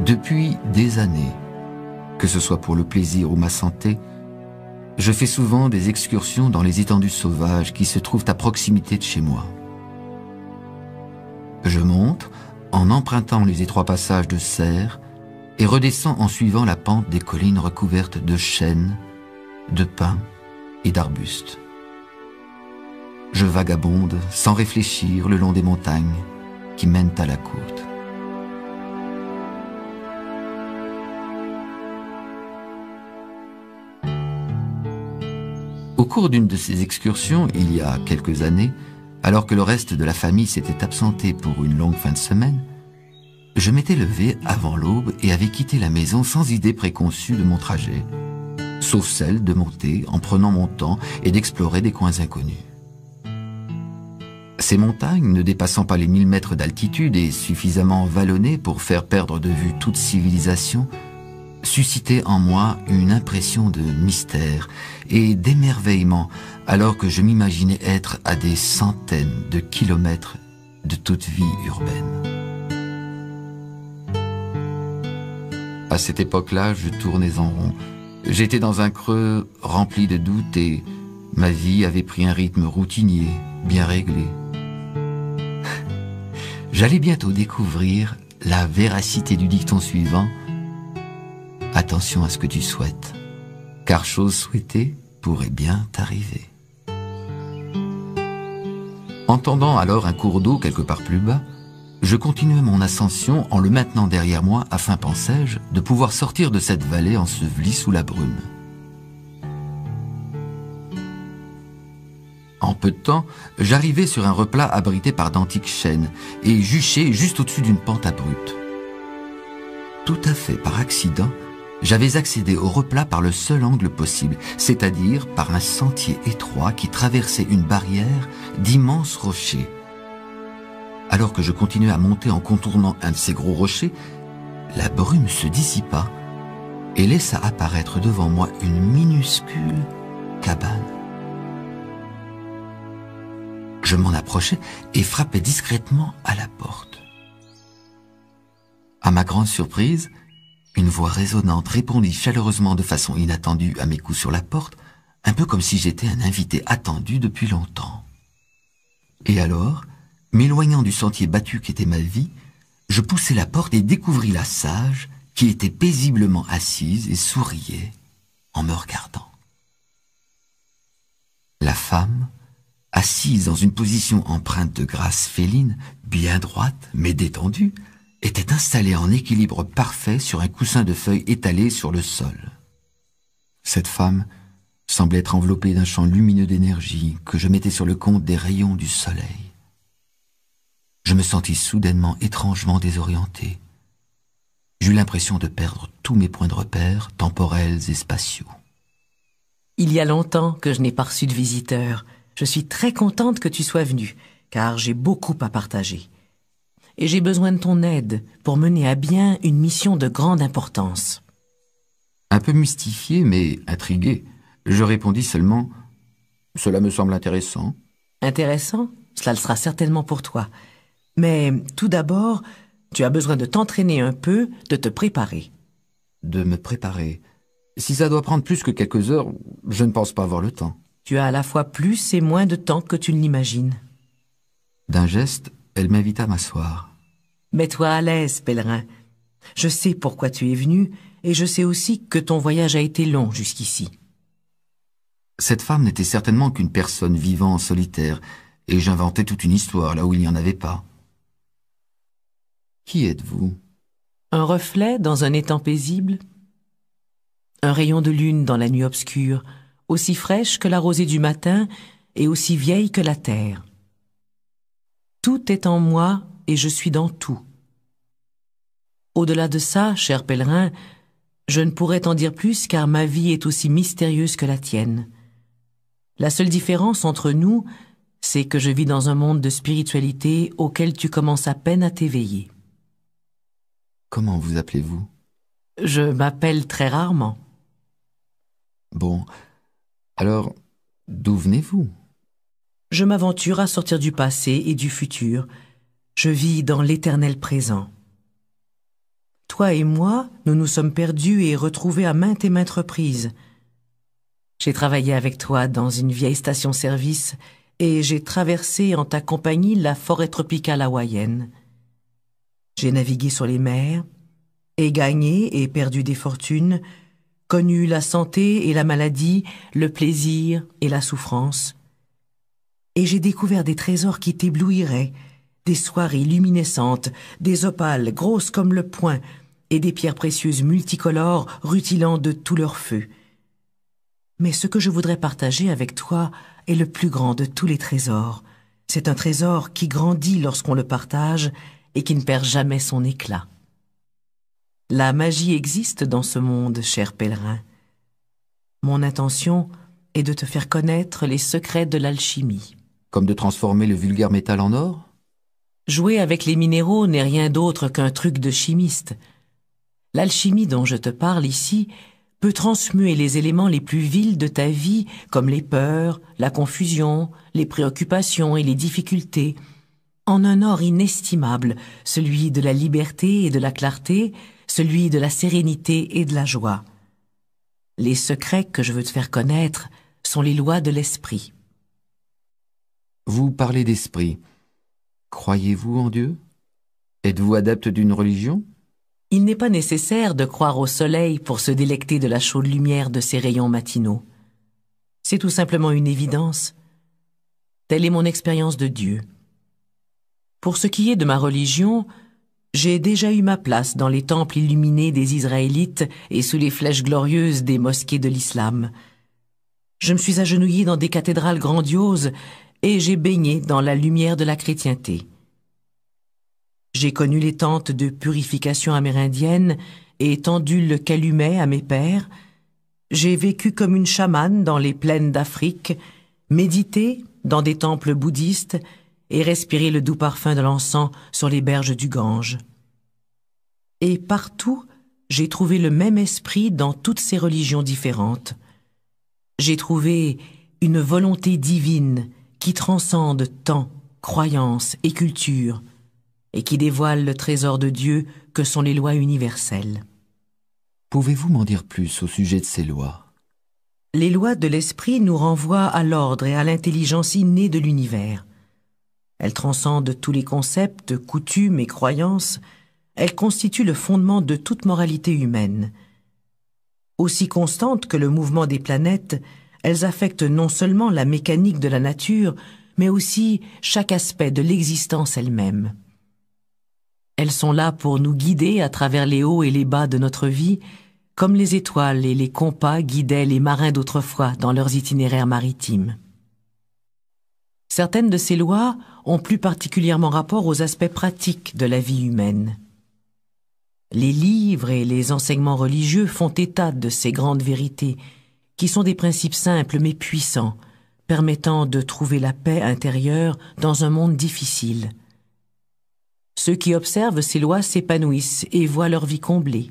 Depuis des années, que ce soit pour le plaisir ou ma santé, je fais souvent des excursions dans les étendues sauvages qui se trouvent à proximité de chez moi. Je monte en empruntant les étroits passages de cerfs et redescends en suivant la pente des collines recouvertes de chênes, de pins et d'arbustes. Je vagabonde sans réfléchir le long des montagnes qui mènent à la côte. Au cours d'une de ces excursions, il y a quelques années, alors que le reste de la famille s'était absenté pour une longue fin de semaine, je m'étais levé avant l'aube et avais quitté la maison sans idée préconçue de mon trajet, sauf celle de monter en prenant mon temps et d'explorer des coins inconnus. Ces montagnes, ne dépassant pas les 1000 mètres d'altitude et suffisamment vallonnées pour faire perdre de vue toute civilisation, suscitaient en moi une impression de mystère et d'émerveillement alors que je m'imaginais être à des centaines de kilomètres de toute vie urbaine. À cette époque-là, je tournais en rond. J'étais dans un creux rempli de doutes et ma vie avait pris un rythme routinier, bien réglé. J'allais bientôt découvrir la véracité du dicton suivant: attention à ce que tu souhaites, car chose souhaitée pourrait bien t'arriver. Entendant alors un cours d'eau quelque part plus bas, je continuais mon ascension en le maintenant derrière moi afin, pensais-je, de pouvoir sortir de cette vallée ensevelie sous la brume. En peu de temps, j'arrivais sur un replat abrité par d'antiques chênes et juché juste au-dessus d'une pente abrupte. Tout à fait par accident, j'avais accédé au replat par le seul angle possible, c'est-à-dire par un sentier étroit qui traversait une barrière d'immenses rochers. Alors que je continuais à monter en contournant un de ces gros rochers, la brume se dissipa et laissa apparaître devant moi une minuscule cabane. Je m'en approchai et frappai discrètement à la porte. À ma grande surprise, une voix résonnante répondit chaleureusement de façon inattendue à mes coups sur la porte, un peu comme si j'étais un invité attendu depuis longtemps. Et alors, m'éloignant du sentier battu qu'était ma vie, je poussai la porte et découvris la sage qui était paisiblement assise et souriait en me regardant. La femme, assise dans une position empreinte de grâce féline, bien droite mais détendue, était installée en équilibre parfait sur un coussin de feuilles étalé sur le sol. Cette femme semblait être enveloppée d'un champ lumineux d'énergie que je mettais sur le compte des rayons du soleil. Je me sentis soudainement étrangement désorienté. J'eus l'impression de perdre tous mes points de repère, temporels et spatiaux. Il y a longtemps que je n'ai pas reçu de visiteur. Je suis très contente que tu sois venu, car j'ai beaucoup à partager. Et j'ai besoin de ton aide pour mener à bien une mission de grande importance. Un peu mystifié, mais intrigué, je répondis seulement « Cela me semble intéressant. » Intéressant? Cela le sera certainement pour toi. Mais tout d'abord, tu as besoin de t'entraîner un peu, de te préparer. De me préparer. Si ça doit prendre plus que quelques heures, je ne pense pas avoir le temps. Tu as à la fois plus et moins de temps que tu ne l'imagines. D'un geste, elle m'invita à m'asseoir. Mets-toi à l'aise, pèlerin. Je sais pourquoi tu es venu, et je sais aussi que ton voyage a été long jusqu'ici. Cette femme n'était certainement qu'une personne vivant en solitaire, et j'inventais toute une histoire là où il n'y en avait pas. Qui êtes-vous? Un reflet dans un étang paisible, un rayon de lune dans la nuit obscure, aussi fraîche que la rosée du matin et aussi vieille que la terre. Tout est en moi et je suis dans tout. Au-delà de ça, cher pèlerin, je ne pourrais t'en dire plus car ma vie est aussi mystérieuse que la tienne. La seule différence entre nous, c'est que je vis dans un monde de spiritualité auquel tu commences à peine à t'éveiller. Comment vous appelez-vous? Je m'appelle très rarement. Bon, alors, d'où venez-vous? Je m'aventure à sortir du passé et du futur. Je vis dans l'éternel présent. Toi et moi, nous nous sommes perdus et retrouvés à maintes et maintes reprises. J'ai travaillé avec toi dans une vieille station-service et j'ai traversé en ta compagnie la forêt tropicale hawaïenne. J'ai navigué sur les mers, et gagné et perdu des fortunes, connu la santé et la maladie, le plaisir et la souffrance. Et j'ai découvert des trésors qui t'éblouiraient, des soirées luminescentes, des opales grosses comme le poing, et des pierres précieuses multicolores rutilant de tout leur feu. Mais ce que je voudrais partager avec toi est le plus grand de tous les trésors. C'est un trésor qui grandit lorsqu'on le partage et qui ne perd jamais son éclat. La magie existe dans ce monde, cher pèlerin. Mon intention est de te faire connaître les secrets de l'alchimie. Comme de transformer le vulgaire métal en or? Jouer avec les minéraux n'est rien d'autre qu'un truc de chimiste. L'alchimie dont je te parle ici peut transmuer les éléments les plus vils de ta vie, comme les peurs, la confusion, les préoccupations et les difficultés, en un or inestimable, celui de la liberté et de la clarté, celui de la sérénité et de la joie. Les secrets que je veux te faire connaître sont les lois de l'esprit. Vous parlez d'esprit. Croyez-vous en Dieu? Êtes-vous adepte d'une religion? Il n'est pas nécessaire de croire au soleil pour se délecter de la chaude lumière de ses rayons matinaux. C'est tout simplement une évidence. Telle est mon expérience de Dieu. Pour ce qui est de ma religion, j'ai déjà eu ma place dans les temples illuminés des Israélites et sous les flèches glorieuses des mosquées de l'islam. Je me suis agenouillé dans des cathédrales grandioses et j'ai baigné dans la lumière de la chrétienté. J'ai connu les tentes de purification amérindiennes et tendu le calumet à mes pères. J'ai vécu comme une chamane dans les plaines d'Afrique, médité dans des temples bouddhistes et respiré le doux parfum de l'encens sur les berges du Gange. Et partout, j'ai trouvé le même esprit dans toutes ces religions différentes. J'ai trouvé une volonté divine qui transcende temps, croyance et culture, et qui dévoile le trésor de Dieu que sont les lois universelles. Pouvez-vous m'en dire plus au sujet de ces lois? Les lois de l'esprit nous renvoient à l'ordre et à l'intelligence innée de l'univers. Elles transcendent tous les concepts, coutumes et croyances. Elles constituent le fondement de toute moralité humaine. Aussi constantes que le mouvement des planètes, elles affectent non seulement la mécanique de la nature, mais aussi chaque aspect de l'existence elle-même. Elles sont là pour nous guider à travers les hauts et les bas de notre vie, comme les étoiles et les compas guidaient les marins d'autrefois dans leurs itinéraires maritimes. Certaines de ces lois ont plus particulièrement rapport aux aspects pratiques de la vie humaine. Les livres et les enseignements religieux font état de ces grandes vérités, qui sont des principes simples mais puissants, permettant de trouver la paix intérieure dans un monde difficile. Ceux qui observent ces lois s'épanouissent et voient leur vie comblée.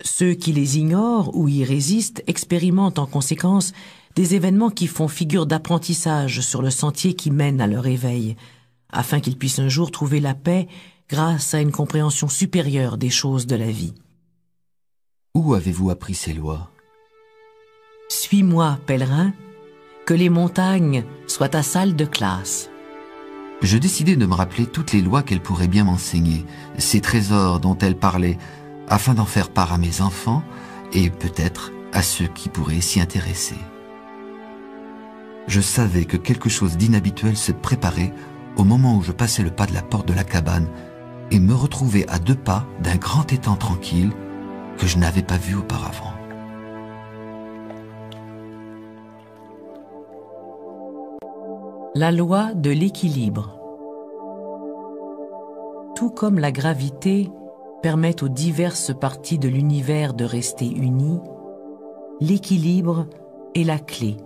Ceux qui les ignorent ou y résistent expérimentent en conséquence des événements qui font figure d'apprentissage sur le sentier qui mène à leur éveil, afin qu'ils puissent un jour trouver la paix grâce à une compréhension supérieure des choses de la vie. Où avez-vous appris ces lois? Suis-moi, pèlerin, que les montagnes soient ta salle de classe. Je décidai de me rappeler toutes les lois qu'elle pourrait bien m'enseigner, ces trésors dont elle parlait, afin d'en faire part à mes enfants et peut-être à ceux qui pourraient s'y intéresser. Je savais que quelque chose d'inhabituel se préparait au moment où je passais le pas de la porte de la cabane et me retrouvais à 2 pas d'un grand étang tranquille que je n'avais pas vu auparavant. La loi de l'équilibre. Tout comme la gravité permet aux diverses parties de l'univers de rester unies, l'équilibre est la clé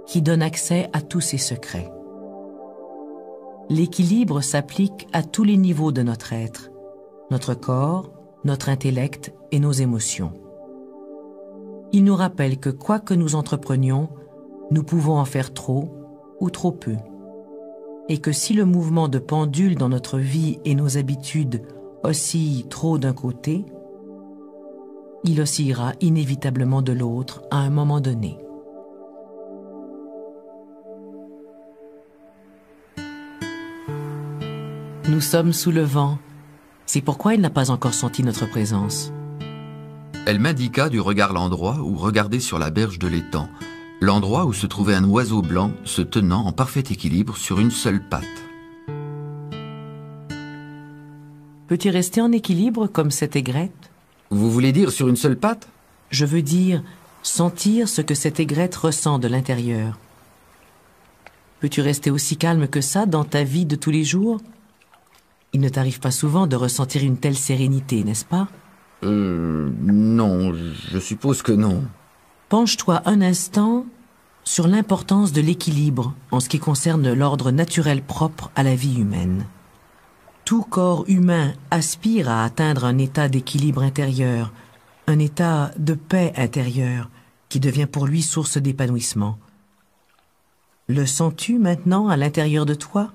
qui donne accès à tous ses secrets. L'équilibre s'applique à tous les niveaux de notre être, notre corps, notre intellect et nos émotions. Il nous rappelle que quoi que nous entreprenions, nous pouvons en faire trop ou trop peu. Et que si le mouvement de pendule dans notre vie et nos habitudes oscille trop d'un côté, il oscillera inévitablement de l'autre à un moment donné. Nous sommes sous le vent, c'est pourquoi il n'a pas encore senti notre présence. Elle m'indiqua du regard l'endroit où regarder sur la berge de l'étang, l'endroit où se trouvait un oiseau blanc se tenant en parfait équilibre sur une seule patte. Peux-tu rester en équilibre comme cette aigrette? Vous voulez dire sur une seule patte? Je veux dire sentir ce que cette aigrette ressent de l'intérieur. Peux-tu rester aussi calme que ça dans ta vie de tous les jours? Il ne t'arrive pas souvent de ressentir une telle sérénité, n'est-ce pas? Non, je suppose que non. Penche-toi un instant sur l'importance de l'équilibre en ce qui concerne l'ordre naturel propre à la vie humaine. Tout corps humain aspire à atteindre un état d'équilibre intérieur, un état de paix intérieure qui devient pour lui source d'épanouissement. Le sens-tu maintenant à l'intérieur de toi?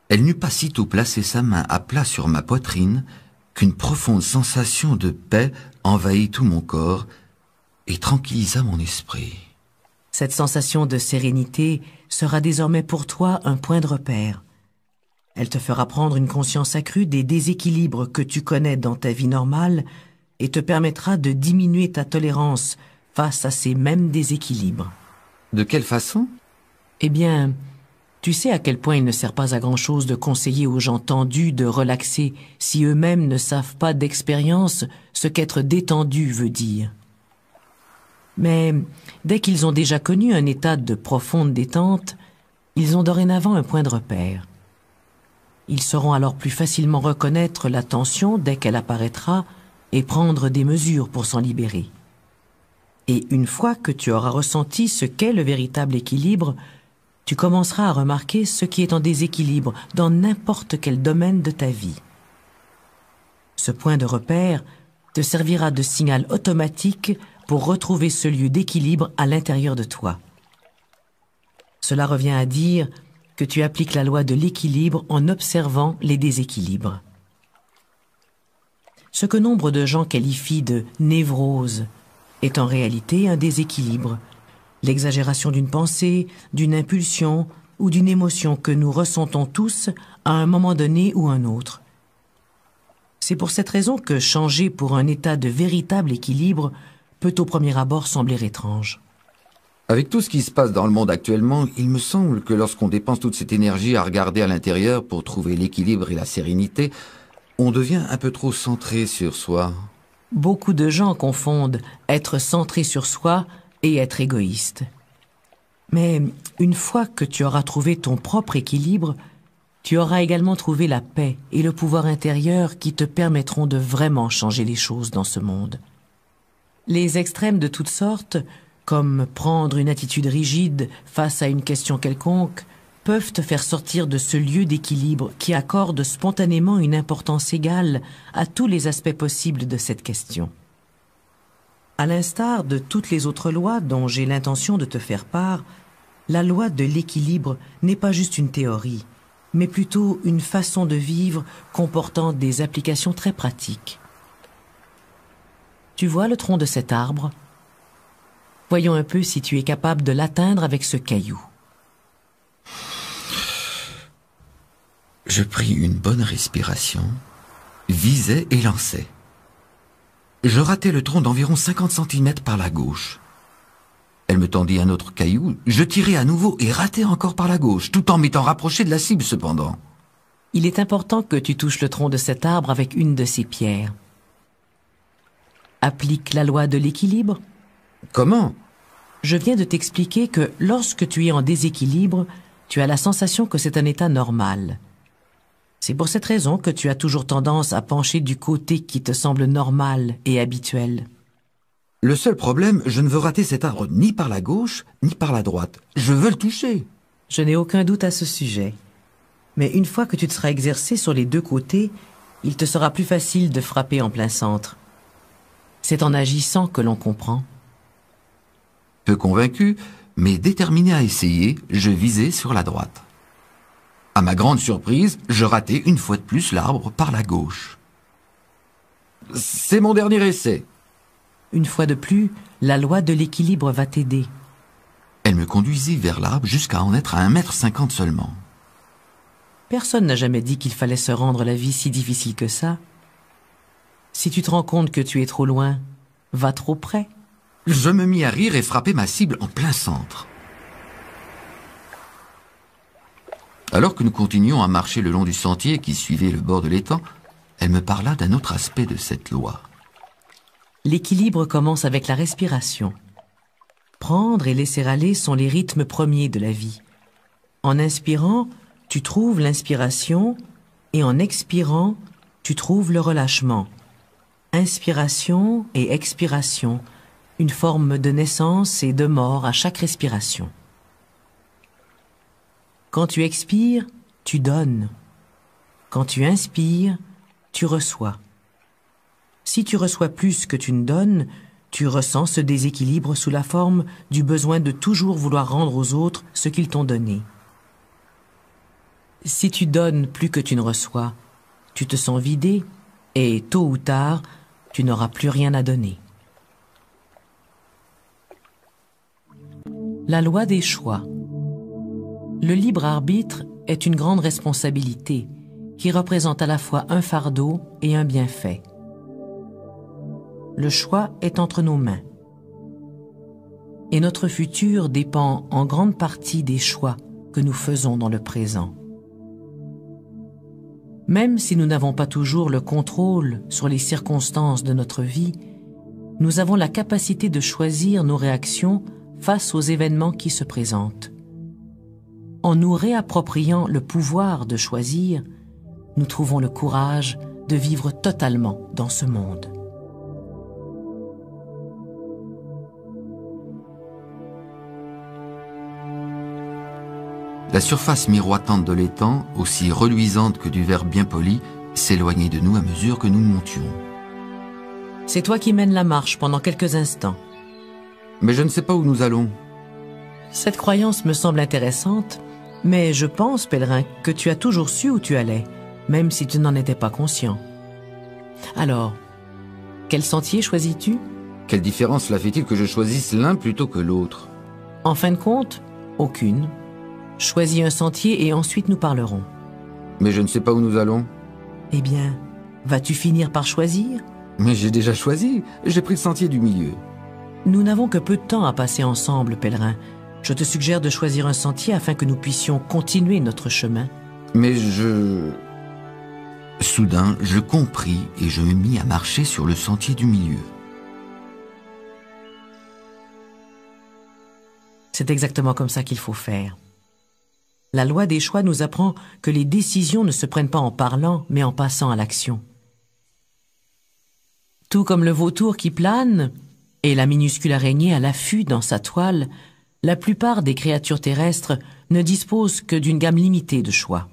Elle n'eut pas sitôt placé sa main à plat sur ma poitrine qu'une profonde sensation de paix envahit tout mon corps et tranquillisa mon esprit. Cette sensation de sérénité sera désormais pour toi un point de repère. Elle te fera prendre une conscience accrue des déséquilibres que tu connais dans ta vie normale et te permettra de diminuer ta tolérance face à ces mêmes déséquilibres. De quelle façon? Eh bien, tu sais à quel point il ne sert pas à grand-chose de conseiller aux gens tendus de relaxer si eux-mêmes ne savent pas d'expérience ce qu'être détendu veut dire. Mais dès qu'ils ont déjà connu un état de profonde détente, ils ont dorénavant un point de repère. Ils sauront alors plus facilement reconnaître la tension dès qu'elle apparaîtra et prendre des mesures pour s'en libérer. Et une fois que tu auras ressenti ce qu'est le véritable équilibre, tu commenceras à remarquer ce qui est en déséquilibre dans n'importe quel domaine de ta vie. Ce point de repère te servira de signal automatique pour retrouver ce lieu d'équilibre à l'intérieur de toi. Cela revient à dire que tu appliques la loi de l'équilibre en observant les déséquilibres. Ce que nombre de gens qualifient de névrose est en réalité un déséquilibre, l'exagération d'une pensée, d'une impulsion ou d'une émotion que nous ressentons tous à un moment donné ou un autre. C'est pour cette raison que changer pour un état de véritable équilibre peut au premier abord sembler étrange. Avec tout ce qui se passe dans le monde actuellement, il me semble que lorsqu'on dépense toute cette énergie à regarder à l'intérieur pour trouver l'équilibre et la sérénité, on devient un peu trop centré sur soi. Beaucoup de gens confondent être centré sur soi et être égoïste. Mais une fois que tu auras trouvé ton propre équilibre, tu auras également trouvé la paix et le pouvoir intérieur qui te permettront de vraiment changer les choses dans ce monde. Les extrêmes de toutes sortes, comme prendre une attitude rigide face à une question quelconque, peuvent te faire sortir de ce lieu d'équilibre qui accorde spontanément une importance égale à tous les aspects possibles de cette question. À l'instar de toutes les autres lois dont j'ai l'intention de te faire part, la loi de l'équilibre n'est pas juste une théorie, mais plutôt une façon de vivre comportant des applications très pratiques. Tu vois le tronc de cet arbre? Voyons un peu si tu es capable de l'atteindre avec ce caillou. Je pris une bonne respiration, visai et lançai. Je ratai le tronc d'environ 50 cm par la gauche. Elle me tendit un autre caillou, je tirai à nouveau et ratai encore par la gauche, tout en m'étant rapproché de la cible cependant. Il est important que tu touches le tronc de cet arbre avec une de ces pierres. Applique la loi de l'équilibre. Comment? Je viens de t'expliquer que lorsque tu es en déséquilibre, tu as la sensation que c'est un état normal. C'est pour cette raison que tu as toujours tendance à pencher du côté qui te semble normal et habituel. Le seul problème, je ne veux rater cet arbre ni par la gauche, ni par la droite. Je veux le toucher. Je n'ai aucun doute à ce sujet. Mais une fois que tu te seras exercé sur les deux côtés, il te sera plus facile de frapper en plein centre. C'est en agissant que l'on comprend. Peu convaincu, mais déterminé à essayer, je visai sur la droite. À ma grande surprise, je ratai une fois de plus l'arbre par la gauche. C'est mon dernier essai. Une fois de plus, la loi de l'équilibre va t'aider. Elle me conduisit vers l'arbre jusqu'à en être à 1,50 m seulement. Personne n'a jamais dit qu'il fallait se rendre la vie si difficile que ça. Si tu te rends compte que tu es trop loin, va trop près. Je me mis à rire et frappai ma cible en plein centre. Alors que nous continuions à marcher le long du sentier qui suivait le bord de l'étang, elle me parla d'un autre aspect de cette loi. L'équilibre commence avec la respiration. Prendre et laisser aller sont les rythmes premiers de la vie. En inspirant, tu trouves l'inspiration et en expirant, tu trouves le relâchement. Inspiration et expiration, une forme de naissance et de mort à chaque respiration. Quand tu expires, tu donnes. Quand tu inspires, tu reçois. Si tu reçois plus que tu ne donnes, tu ressens ce déséquilibre sous la forme du besoin de toujours vouloir rendre aux autres ce qu'ils t'ont donné. Si tu donnes plus que tu ne reçois, tu te sens vidé et, tôt ou tard, tu n'auras plus rien à donner. La loi des choix. Le libre arbitre est une grande responsabilité qui représente à la fois un fardeau et un bienfait. Le choix est entre nos mains. Et notre futur dépend en grande partie des choix que nous faisons dans le présent. Même si nous n'avons pas toujours le contrôle sur les circonstances de notre vie, nous avons la capacité de choisir nos réactions face aux événements qui se présentent. En nous réappropriant le pouvoir de choisir, nous trouvons le courage de vivre totalement dans ce monde. La surface miroitante de l'étang, aussi reluisante que du verre bien poli, s'éloignait de nous à mesure que nous montions. C'est toi qui mènes la marche pendant quelques instants. Mais je ne sais pas où nous allons. Cette croyance me semble intéressante, mais je pense, pèlerin, que tu as toujours su où tu allais, même si tu n'en étais pas conscient. Alors, quel sentier choisis-tu? Quelle différence cela fait-il que je choisisse l'un plutôt que l'autre? En fin de compte, aucune. Choisis un sentier et ensuite nous parlerons. Mais je ne sais pas où nous allons. Eh bien, vas-tu finir par choisir? Mais j'ai déjà choisi. J'ai pris le sentier du milieu. Nous n'avons que peu de temps à passer ensemble, pèlerin. Je te suggère de choisir un sentier afin que nous puissions continuer notre chemin. Mais Soudain, je compris et je me mis à marcher sur le sentier du milieu. C'est exactement comme ça qu'il faut faire. La loi des choix nous apprend que les décisions ne se prennent pas en parlant, mais en passant à l'action. Tout comme le vautour qui plane et la minuscule araignée à l'affût dans sa toile, la plupart des créatures terrestres ne disposent que d'une gamme limitée de choix.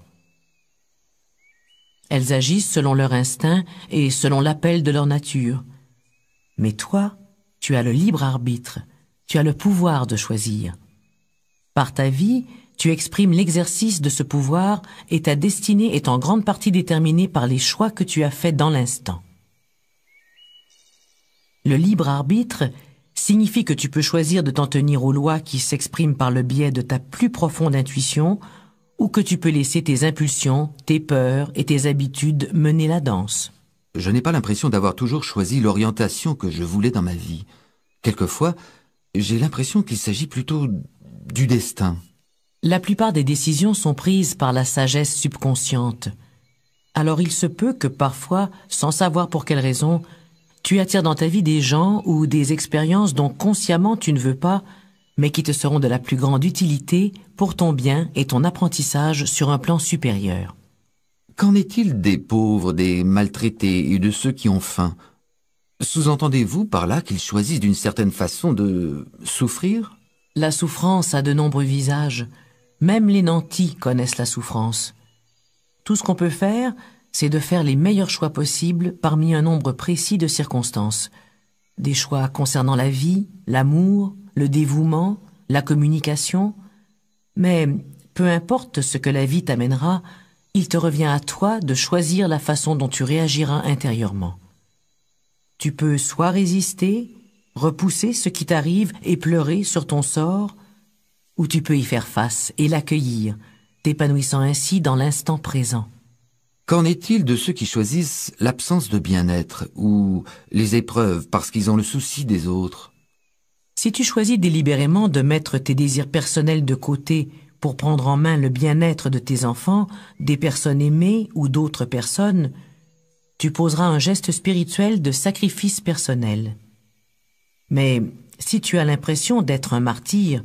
Elles agissent selon leur instinct et selon l'appel de leur nature. Mais toi, tu as le libre arbitre, tu as le pouvoir de choisir. Par ta vie, tu exprimes l'exercice de ce pouvoir et ta destinée est en grande partie déterminée par les choix que tu as faits dans l'instant. Le libre arbitre signifie que tu peux choisir de t'en tenir aux lois qui s'expriment par le biais de ta plus profonde intuition ou que tu peux laisser tes impulsions, tes peurs et tes habitudes mener la danse. Je n'ai pas l'impression d'avoir toujours choisi l'orientation que je voulais dans ma vie. Quelquefois, j'ai l'impression qu'il s'agit plutôt du destin. La plupart des décisions sont prises par la sagesse subconsciente. Alors il se peut que parfois, sans savoir pour quelle raison, tu attires dans ta vie des gens ou des expériences dont consciemment tu ne veux pas, mais qui te seront de la plus grande utilité pour ton bien et ton apprentissage sur un plan supérieur. Qu'en est-il des pauvres, des maltraités et de ceux qui ont faim? Sous-entendez-vous par là qu'ils choisissent d'une certaine façon de souffrir? La souffrance a de nombreux visages. Même les nantis connaissent la souffrance. Tout ce qu'on peut faire, c'est de faire les meilleurs choix possibles parmi un nombre précis de circonstances. Des choix concernant la vie, l'amour, le dévouement, la communication. Mais peu importe ce que la vie t'amènera, il te revient à toi de choisir la façon dont tu réagiras intérieurement. Tu peux soit résister, repousser ce qui t'arrive et pleurer sur ton sort, ou tu peux y faire face et l'accueillir, t'épanouissant ainsi dans l'instant présent. Qu'en est-il de ceux qui choisissent l'absence de bien-être ou les épreuves parce qu'ils ont le souci des autres? Si tu choisis délibérément de mettre tes désirs personnels de côté pour prendre en main le bien-être de tes enfants, des personnes aimées ou d'autres personnes, tu poseras un geste spirituel de sacrifice personnel. Mais si tu as l'impression d'être un martyr,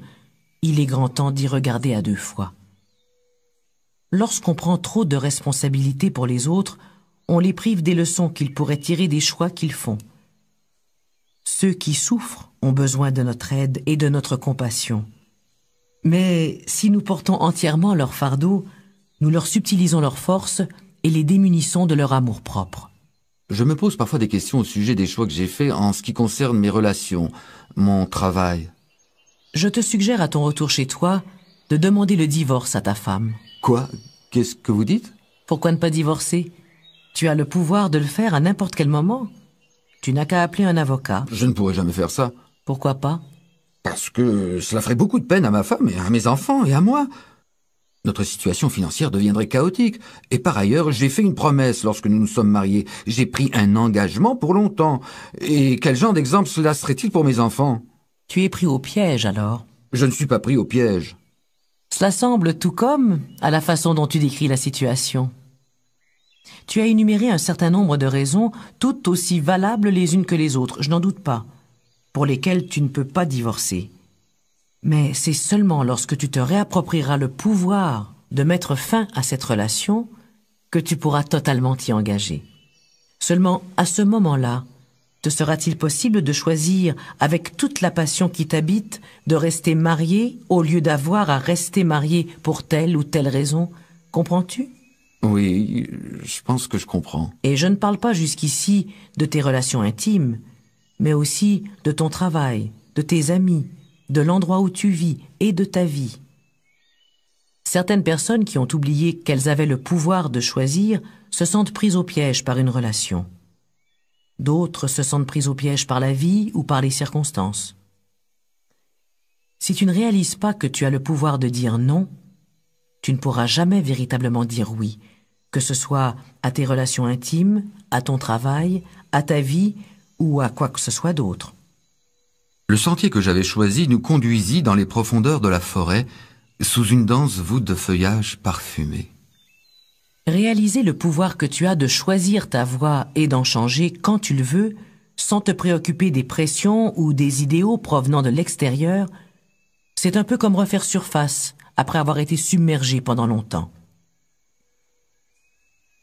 il est grand temps d'y regarder à deux fois. Lorsqu'on prend trop de responsabilités pour les autres, on les prive des leçons qu'ils pourraient tirer des choix qu'ils font. Ceux qui souffrent ont besoin de notre aide et de notre compassion. Mais si nous portons entièrement leur fardeau, nous leur subtilisons leurs forces et les démunissons de leur amour-propre. Je me pose parfois des questions au sujet des choix que j'ai faits en ce qui concerne mes relations, mon travail. Je te suggère à ton retour chez toi de demander le divorce à ta femme. Quoi? Qu'est-ce que vous dites? Pourquoi ne pas divorcer? Tu as le pouvoir de le faire à n'importe quel moment. Tu n'as qu'à appeler un avocat. Je ne pourrais jamais faire ça. Pourquoi pas? Parce que cela ferait beaucoup de peine à ma femme et à mes enfants et à moi. Notre situation financière deviendrait chaotique. Et par ailleurs, j'ai fait une promesse lorsque nous nous sommes mariés. J'ai pris un engagement pour longtemps. Et quel genre d'exemple cela serait-il pour mes enfants? Tu es pris au piège alors. Je ne suis pas pris au piège. Cela semble tout comme à la façon dont tu décris la situation. Tu as énuméré un certain nombre de raisons, toutes aussi valables les unes que les autres, je n'en doute pas, pour lesquelles tu ne peux pas divorcer. Mais c'est seulement lorsque tu te réapproprieras le pouvoir de mettre fin à cette relation que tu pourras totalement t'y engager. Seulement, à ce moment-là, te sera-t-il possible de choisir, avec toute la passion qui t'habite, de rester marié au lieu d'avoir à rester marié pour telle ou telle raison? Comprends-tu? Oui, je pense que je comprends. Et je ne parle pas jusqu'ici de tes relations intimes, mais aussi de ton travail, de tes amis, de l'endroit où tu vis et de ta vie. Certaines personnes qui ont oublié qu'elles avaient le pouvoir de choisir se sentent prises au piège par une relation. D'autres se sentent prises au piège par la vie ou par les circonstances. Si tu ne réalises pas que tu as le pouvoir de dire non, tu ne pourras jamais véritablement dire oui, que ce soit à tes relations intimes, à ton travail, à ta vie ou à quoi que ce soit d'autre. Le sentier que j'avais choisi nous conduisit dans les profondeurs de la forêt, sous une dense voûte de feuillage parfumé. Réaliser le pouvoir que tu as de choisir ta voie et d'en changer quand tu le veux, sans te préoccuper des pressions ou des idéaux provenant de l'extérieur, c'est un peu comme refaire surface après avoir été submergé pendant longtemps.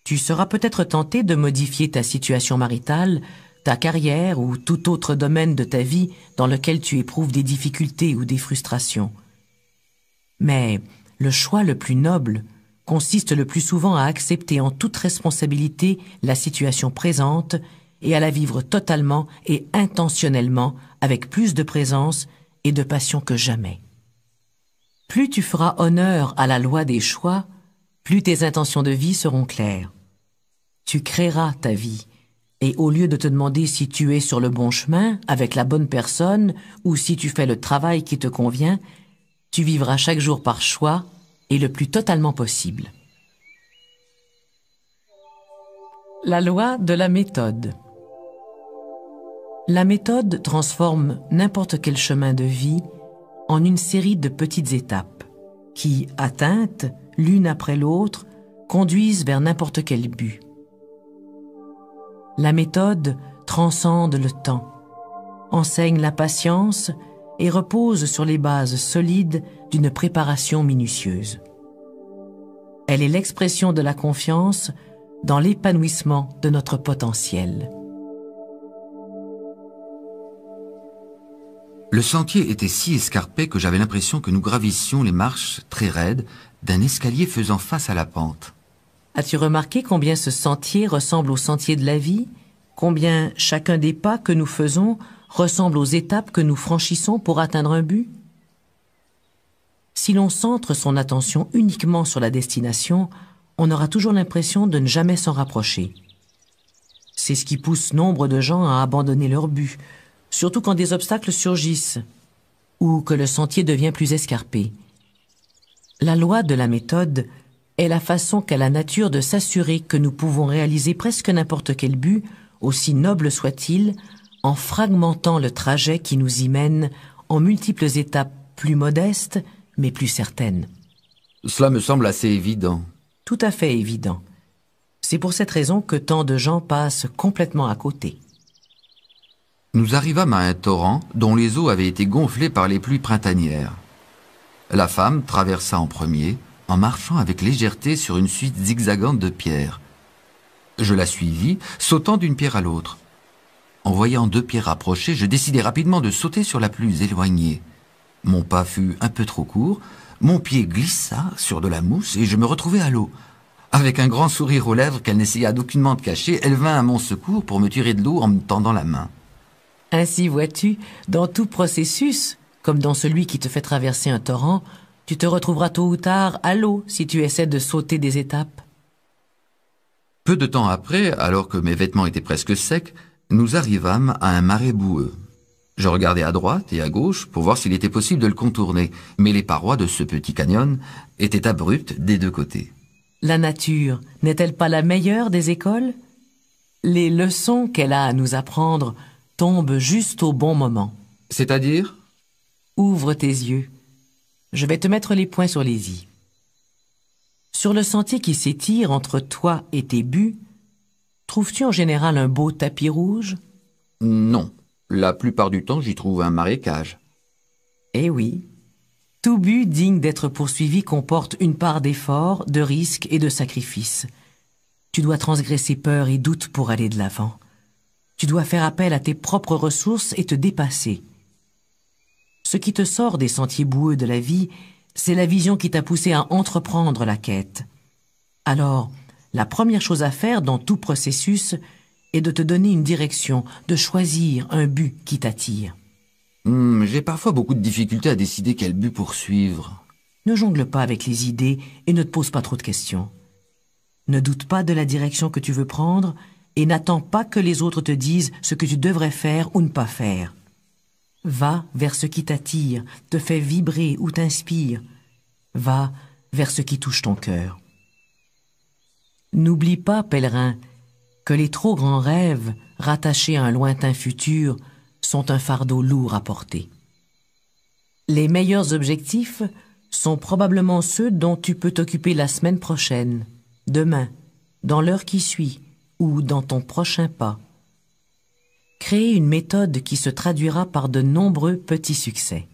Tu seras peut-être tenté de modifier ta situation maritale, ta carrière ou tout autre domaine de ta vie dans lequel tu éprouves des difficultés ou des frustrations. Mais le choix le plus noble consiste le plus souvent à accepter en toute responsabilité la situation présente et à la vivre totalement et intentionnellement avec plus de présence et de passion que jamais. Plus tu feras honneur à la loi des choix, plus tes intentions de vie seront claires. Tu créeras ta vie, et au lieu de te demander si tu es sur le bon chemin, avec la bonne personne, ou si tu fais le travail qui te convient, tu vivras chaque jour par choix et le plus totalement possible. La loi de la méthode. La méthode transforme n'importe quel chemin de vie en une série de petites étapes qui, atteintes l'une après l'autre, conduisent vers n'importe quel but. La méthode transcende le temps, enseigne la patience et repose sur les bases solides d'une préparation minutieuse. Elle est l'expression de la confiance dans l'épanouissement de notre potentiel. Le sentier était si escarpé que j'avais l'impression que nous gravissions les marches très raides d'un escalier faisant face à la pente. As-tu remarqué combien ce sentier ressemble au sentier de la vie? Combien chacun des pas que nous faisons ressemble aux étapes que nous franchissons pour atteindre un but? Si l'on centre son attention uniquement sur la destination, on aura toujours l'impression de ne jamais s'en rapprocher. C'est ce qui pousse nombre de gens à abandonner leur but, surtout quand des obstacles surgissent ou que le sentier devient plus escarpé. La loi de la méthode est la façon qu'a la nature de s'assurer que nous pouvons réaliser presque n'importe quel but, aussi noble soit-il, en fragmentant le trajet qui nous y mène en multiples étapes plus modestes, mais plus certaines. Cela me semble assez évident. Tout à fait évident. C'est pour cette raison que tant de gens passent complètement à côté. Nous arrivâmes à un torrent dont les eaux avaient été gonflées par les pluies printanières. La femme traversa en premier, en marchant avec légèreté sur une suite zigzagante de pierres. Je la suivis, sautant d'une pierre à l'autre. En voyant deux pierres approcher, je décidai rapidement de sauter sur la plus éloignée. Mon pas fut un peu trop court, mon pied glissa sur de la mousse et je me retrouvai à l'eau. Avec un grand sourire aux lèvres qu'elle n'essaya d'aucunement de cacher, elle vint à mon secours pour me tirer de l'eau en me tendant la main. Ainsi, vois-tu, dans tout processus, comme dans celui qui te fait traverser un torrent, tu te retrouveras tôt ou tard à l'eau si tu essaies de sauter des étapes. Peu de temps après, alors que mes vêtements étaient presque secs, nous arrivâmes à un marais boueux. Je regardai à droite et à gauche pour voir s'il était possible de le contourner, mais les parois de ce petit canyon étaient abruptes des deux côtés. La nature n'est-elle pas la meilleure des écoles? Les leçons qu'elle a à nous apprendre tombent juste au bon moment. C'est-à-dire? Ouvre tes yeux. Je vais te mettre les points sur les i. Sur le sentier qui s'étire entre toi et tes buts, trouves-tu en général un beau tapis rouge? Non. La plupart du temps, j'y trouve un marécage. Eh oui. Tout but digne d'être poursuivi comporte une part d'effort, de risque et de sacrifice. Tu dois transgresser peur et doute pour aller de l'avant. Tu dois faire appel à tes propres ressources et te dépasser. Ce qui te sort des sentiers boueux de la vie, c'est la vision qui t'a poussé à entreprendre la quête. Alors, la première chose à faire dans tout processus est de te donner une direction, de choisir un but qui t'attire. J'ai parfois beaucoup de difficultés à décider quel but poursuivre. Ne jongle pas avec les idées et ne te pose pas trop de questions. Ne doute pas de la direction que tu veux prendre et n'attends pas que les autres te disent ce que tu devrais faire ou ne pas faire. Va vers ce qui t'attire, te fait vibrer ou t'inspire. Va vers ce qui touche ton cœur. N'oublie pas, pèlerin, que les trop grands rêves, rattachés à un lointain futur, sont un fardeau lourd à porter. Les meilleurs objectifs sont probablement ceux dont tu peux t'occuper la semaine prochaine, demain, dans l'heure qui suit ou dans ton prochain pas. Créer une méthode qui se traduira par de nombreux petits succès.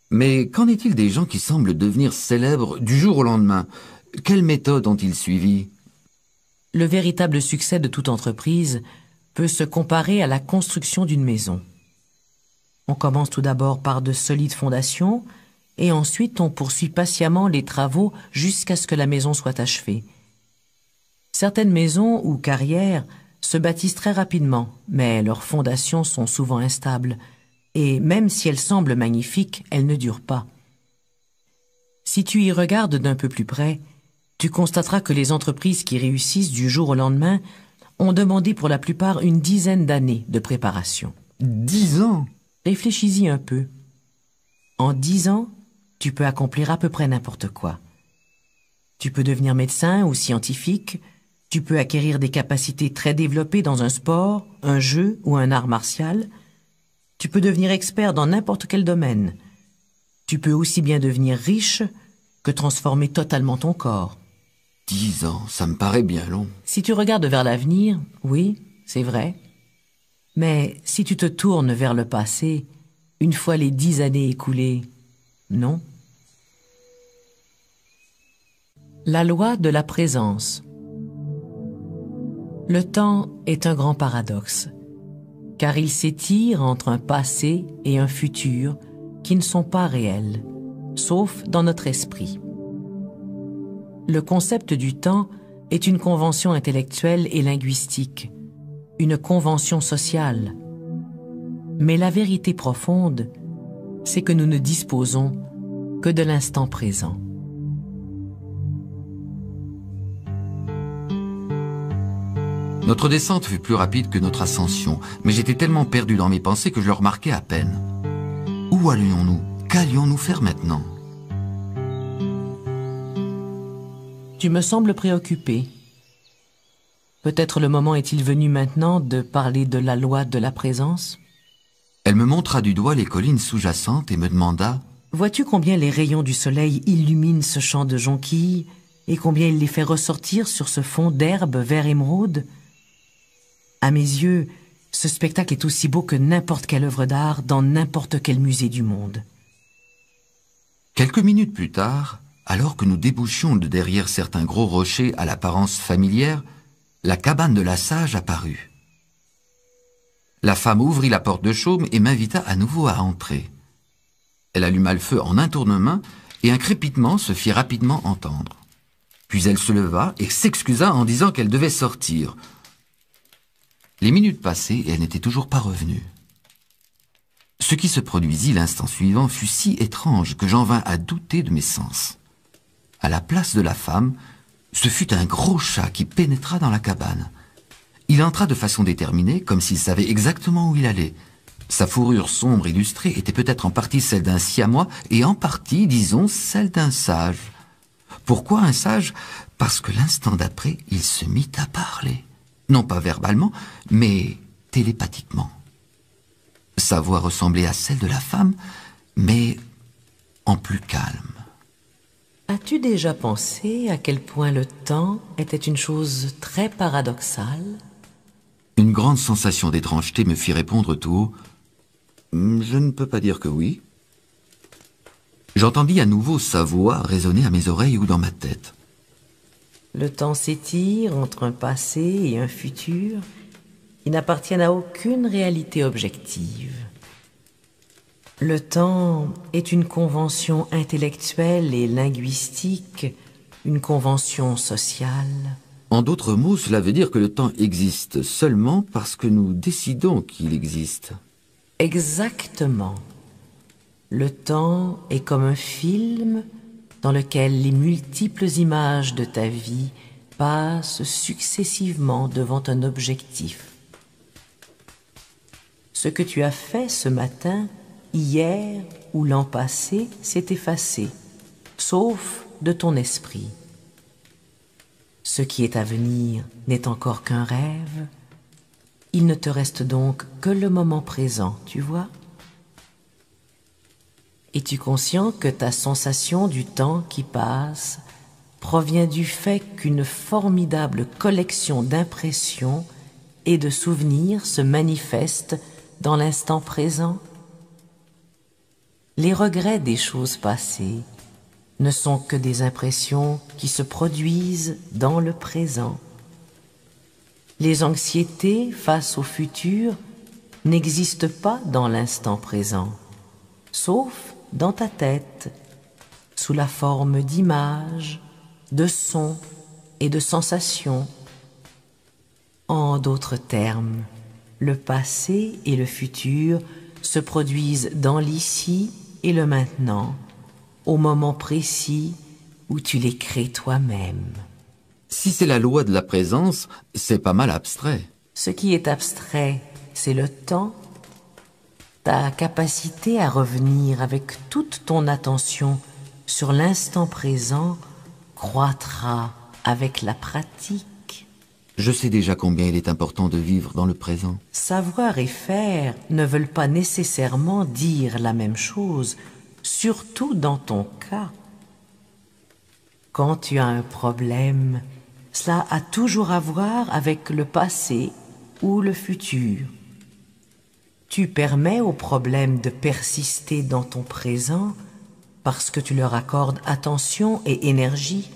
Mais qu'en est-il des gens qui semblent devenir célèbres du jour au lendemain? Quelle méthode ont-ils suivi? Le véritable succès de toute entreprise peut se comparer à la construction d'une maison. On commence tout d'abord par de solides fondations et ensuite on poursuit patiemment les travaux jusqu'à ce que la maison soit achevée. Certaines maisons ou carrières se bâtissent très rapidement, mais leurs fondations sont souvent instables et même si elles semblent magnifiques, elles ne durent pas. Si tu y regardes d'un peu plus près, tu constateras que les entreprises qui réussissent du jour au lendemain ont demandé pour la plupart une dizaine d'années de préparation. 10 ans? Réfléchis-y un peu. En 10 ans, tu peux accomplir à peu près n'importe quoi. Tu peux devenir médecin ou scientifique, tu peux acquérir des capacités très développées dans un sport, un jeu ou un art martial, tu peux devenir expert dans n'importe quel domaine. Tu peux aussi bien devenir riche que transformer totalement ton corps. 10 ans, ça me paraît bien long. Si tu regardes vers l'avenir, oui, c'est vrai. Mais si tu te tournes vers le passé, une fois les 10 années écoulées, non. La loi de la présence. Le temps est un grand paradoxe, car il s'étire entre un passé et un futur qui ne sont pas réels, sauf dans notre esprit. Le concept du temps est une convention intellectuelle et linguistique, une convention sociale. Mais la vérité profonde, c'est que nous ne disposons que de l'instant présent. Notre descente fut plus rapide que notre ascension, mais j'étais tellement perdu dans mes pensées que je le remarquais à peine. Où allions-nous? Qu'allions-nous faire maintenant? Tu me sembles préoccupé. Peut-être le moment est-il venu maintenant de parler de la loi de la présence? Elle me montra du doigt les collines sous-jacentes et me demanda: Vois-tu combien les rayons du soleil illuminent ce champ de jonquilles et combien il les fait ressortir sur ce fond d'herbe vert émeraude? À mes yeux, ce spectacle est aussi beau que n'importe quelle œuvre d'art dans n'importe quel musée du monde. Quelques minutes plus tard, alors que nous débouchions de derrière certains gros rochers à l'apparence familière, la cabane de la sage apparut. La femme ouvrit la porte de chaume et m'invita à nouveau à entrer. Elle alluma le feu en un tournement et un crépitement se fit rapidement entendre. Puis elle se leva et s'excusa en disant qu'elle devait sortir. Les minutes passées et elle n'était toujours pas revenue. Ce qui se produisit l'instant suivant fut si étrange que j'en vins à douter de mes sens. À la place de la femme, ce fut un gros chat qui pénétra dans la cabane. Il entra de façon déterminée, comme s'il savait exactement où il allait. Sa fourrure sombre et lustrée était peut-être en partie celle d'un siamois et en partie, disons, celle d'un sage. Pourquoi un sage? Parce que l'instant d'après, il se mit à parler. Non pas verbalement, mais télépathiquement. Sa voix ressemblait à celle de la femme, mais en plus calme. As-tu déjà pensé à quel point le temps était une chose très paradoxale? Une grande sensation d'étrangeté me fit répondre tout haut: je ne peux pas dire que oui. J'entendis à nouveau sa voix résonner à mes oreilles ou dans ma tête. Le temps s'étire entre un passé et un futur qui n'appartiennent à aucune réalité objective. Le temps est une convention intellectuelle et linguistique, une convention sociale. En d'autres mots, cela veut dire que le temps existe seulement parce que nous décidons qu'il existe. Exactement. Le temps est comme un film dans lequel les multiples images de ta vie passent successivement devant un objectif. Ce que tu as fait ce matin, hier ou l'an passé, s'est effacé, sauf de ton esprit. Ce qui est à venir n'est encore qu'un rêve. Il ne te reste donc que le moment présent, tu vois? Es-tu conscient que ta sensation du temps qui passe provient du fait qu'une formidable collection d'impressions et de souvenirs se manifeste dans l'instant présent? Les regrets des choses passées ne sont que des impressions qui se produisent dans le présent. Les anxiétés face au futur n'existent pas dans l'instant présent, sauf dans ta tête, sous la forme d'images, de sons et de sensations. En d'autres termes, le passé et le futur se produisent dans l'ici et le maintenant, au moment précis où tu les crées toi-même. Si c'est la loi de la présence, c'est pas mal abstrait. Ce qui est abstrait, c'est le temps. Ta capacité à revenir avec toute ton attention sur l'instant présent croîtra avec la pratique. Je sais déjà combien il est important de vivre dans le présent. Savoir et faire ne veulent pas nécessairement dire la même chose, surtout dans ton cas. Quand tu as un problème, cela a toujours à voir avec le passé ou le futur. Tu permets aux problèmes de persister dans ton présent parce que tu leur accordes attention et énergie.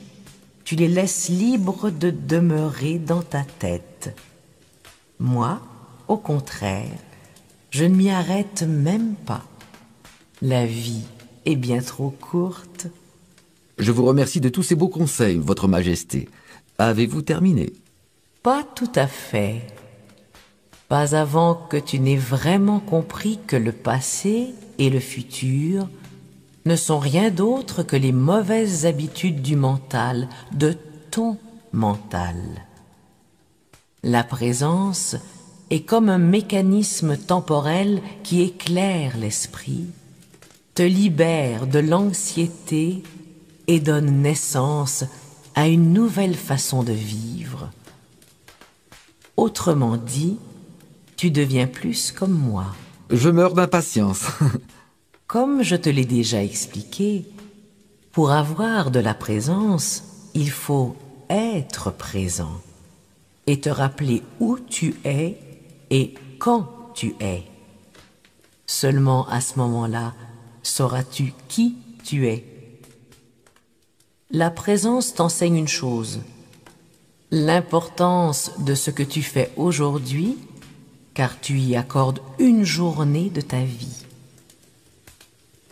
Tu les laisses libres de demeurer dans ta tête. Moi, au contraire, je ne m'y arrête même pas. La vie est bien trop courte. Je vous remercie de tous ces beaux conseils, Votre Majesté. Avez-vous terminé? Pas tout à fait. Pas avant que tu n'aies vraiment compris que le passé et le futur ne sont rien d'autre que les mauvaises habitudes du mental, de ton mental. La présence est comme un mécanisme temporel qui éclaire l'esprit, te libère de l'anxiété et donne naissance à une nouvelle façon de vivre. Autrement dit, tu deviens plus comme moi. Je meurs d'impatience. Comme je te l'ai déjà expliqué, pour avoir de la présence, il faut être présent et te rappeler où tu es et quand tu es. Seulement à ce moment-là, sauras-tu qui tu es. La présence t'enseigne une chose, l'importance de ce que tu fais aujourd'hui, car tu y accordes une journée de ta vie.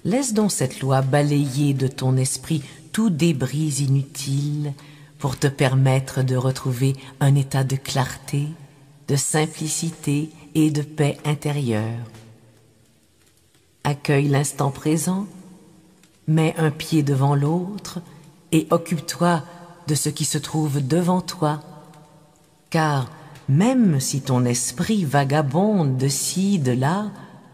Laisse donc cette loi balayer de ton esprit tout débris inutile pour te permettre de retrouver un état de clarté, de simplicité et de paix intérieure. Accueille l'instant présent, mets un pied devant l'autre et occupe-toi de ce qui se trouve devant toi. Car même si ton esprit vagabonde de ci, de là,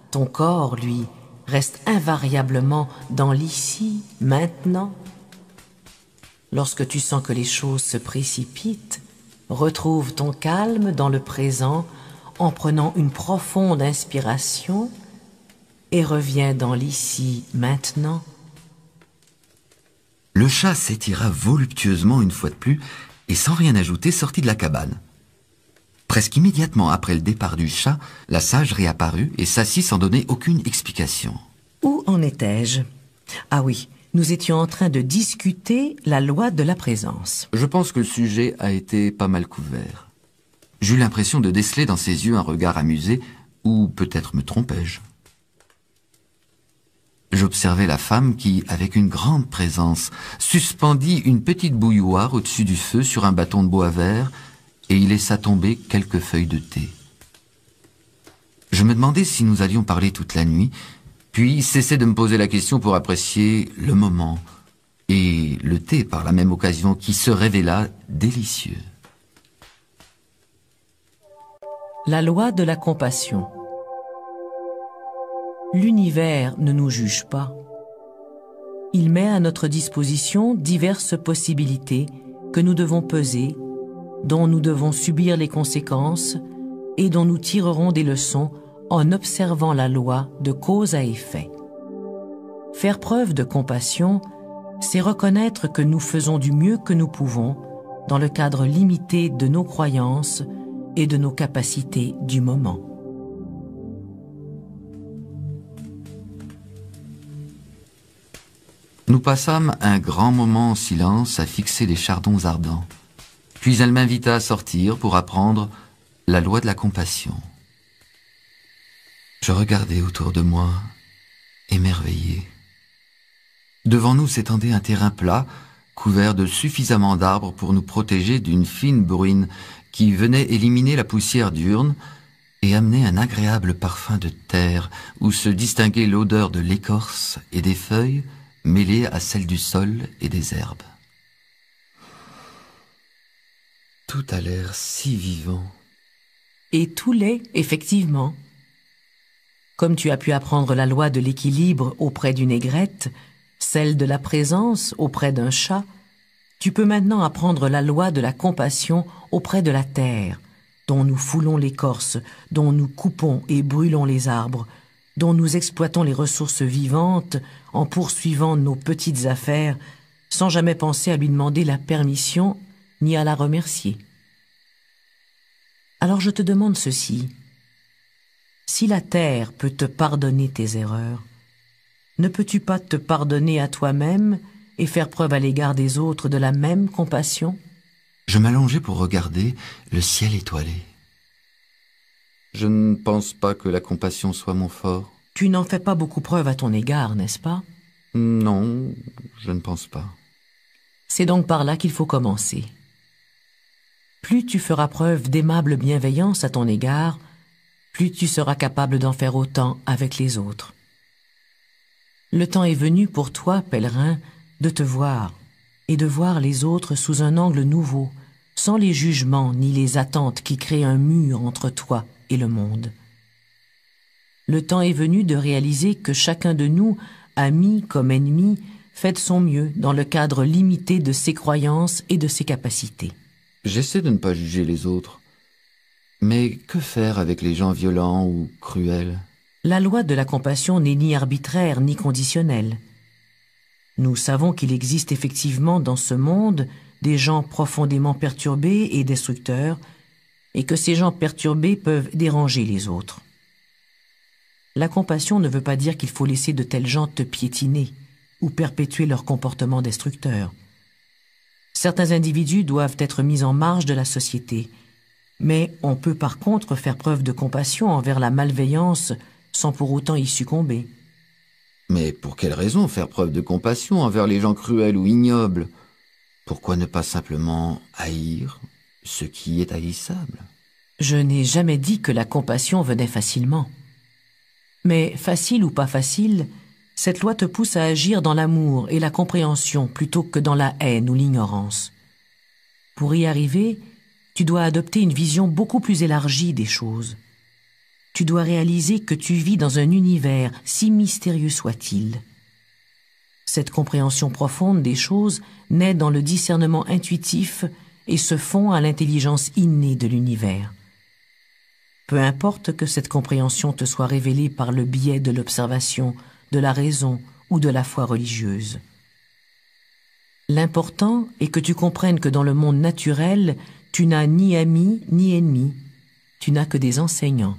ton corps, lui, reste invariablement dans l'ici, maintenant. Lorsque tu sens que les choses se précipitent, retrouve ton calme dans le présent en prenant une profonde inspiration et reviens dans l'ici, maintenant. Le chat s'étira voluptueusement une fois de plus et sans rien ajouter sortit de la cabane. Presque immédiatement après le départ du chat, la sage réapparut et s'assit sans donner aucune explication. Où en étais-je? Ah oui, nous étions en train de discuter la loi de la présence. Je pense que le sujet a été pas mal couvert. J'eus l'impression de déceler dans ses yeux un regard amusé, ou peut-être me trompais-je. J'observai la femme qui, avec une grande présence, suspendit une petite bouilloire au-dessus du feu sur un bâton de bois vert et y laissa tomber quelques feuilles de thé. Je me demandais si nous allions parler toute la nuit, puis cessai de me poser la question pour apprécier le moment et le thé par la même occasion qui se révéla délicieux. La loi de la compassion. L'univers ne nous juge pas. Il met à notre disposition diverses possibilités que nous devons peser, dont nous devons subir les conséquences et dont nous tirerons des leçons en observant la loi de cause à effet. Faire preuve de compassion, c'est reconnaître que nous faisons du mieux que nous pouvons dans le cadre limité de nos croyances et de nos capacités du moment. Nous passâmes un grand moment en silence à fixer les chardons ardents. Puis elle m'invita à sortir pour apprendre la loi de la compassion. Je regardais autour de moi, émerveillé. Devant nous s'étendait un terrain plat, couvert de suffisamment d'arbres pour nous protéger d'une fine bruine qui venait éliminer la poussière diurne et amener un agréable parfum de terre où se distinguait l'odeur de l'écorce et des feuilles mêlée à celle du sol et des herbes. Tout a l'air si vivant. Et tout l'est, effectivement. Comme tu as pu apprendre la loi de l'équilibre auprès d'une aigrette, celle de la présence auprès d'un chat, tu peux maintenant apprendre la loi de la compassion auprès de la terre, dont nous foulons l'écorce, dont nous coupons et brûlons les arbres, dont nous exploitons les ressources vivantes en poursuivant nos petites affaires sans jamais penser à lui demander la permission ni à la remercier. Alors je te demande ceci. Si la terre peut te pardonner tes erreurs, ne peux-tu pas te pardonner à toi-même et faire preuve à l'égard des autres de la même compassion? Je m'allongeai pour regarder le ciel étoilé. Je ne pense pas que la compassion soit mon fort. Tu n'en fais pas beaucoup preuve à ton égard, n'est-ce pas? Non, je ne pense pas. C'est donc par là qu'il faut commencer. Plus tu feras preuve d'aimable bienveillance à ton égard, plus tu seras capable d'en faire autant avec les autres. Le temps est venu pour toi, pèlerin, de te voir et de voir les autres sous un angle nouveau, sans les jugements ni les attentes qui créent un mur entre toi et le monde. Le temps est venu de réaliser que chacun de nous, ami comme ennemi, fait de son mieux dans le cadre limité de ses croyances et de ses capacités. J'essaie de ne pas juger les autres. Mais que faire avec les gens violents ou cruels? La loi de la compassion n'est ni arbitraire ni conditionnelle. Nous savons qu'il existe effectivement dans ce monde des gens profondément perturbés et destructeurs, et que ces gens perturbés peuvent déranger les autres. La compassion ne veut pas dire qu'il faut laisser de tels gens te piétiner ou perpétuer leur comportement destructeur. Certains individus doivent être mis en marge de la société, mais on peut par contre faire preuve de compassion envers la malveillance sans pour autant y succomber. Mais pour quelle raison faire preuve de compassion envers les gens cruels ou ignobles? Pourquoi ne pas simplement haïr ce qui est haïssable? Je n'ai jamais dit que la compassion venait facilement. Mais facile ou pas facile, cette loi te pousse à agir dans l'amour et la compréhension plutôt que dans la haine ou l'ignorance. Pour y arriver, tu dois adopter une vision beaucoup plus élargie des choses. Tu dois réaliser que tu vis dans un univers, si mystérieux soit-il. Cette compréhension profonde des choses naît dans le discernement intuitif et se fond à l'intelligence innée de l'univers. Peu importe que cette compréhension te soit révélée par le biais de l'observation, de la raison ou de la foi religieuse. L'important est que tu comprennes que dans le monde naturel, tu n'as ni amis ni ennemis, tu n'as que des enseignants.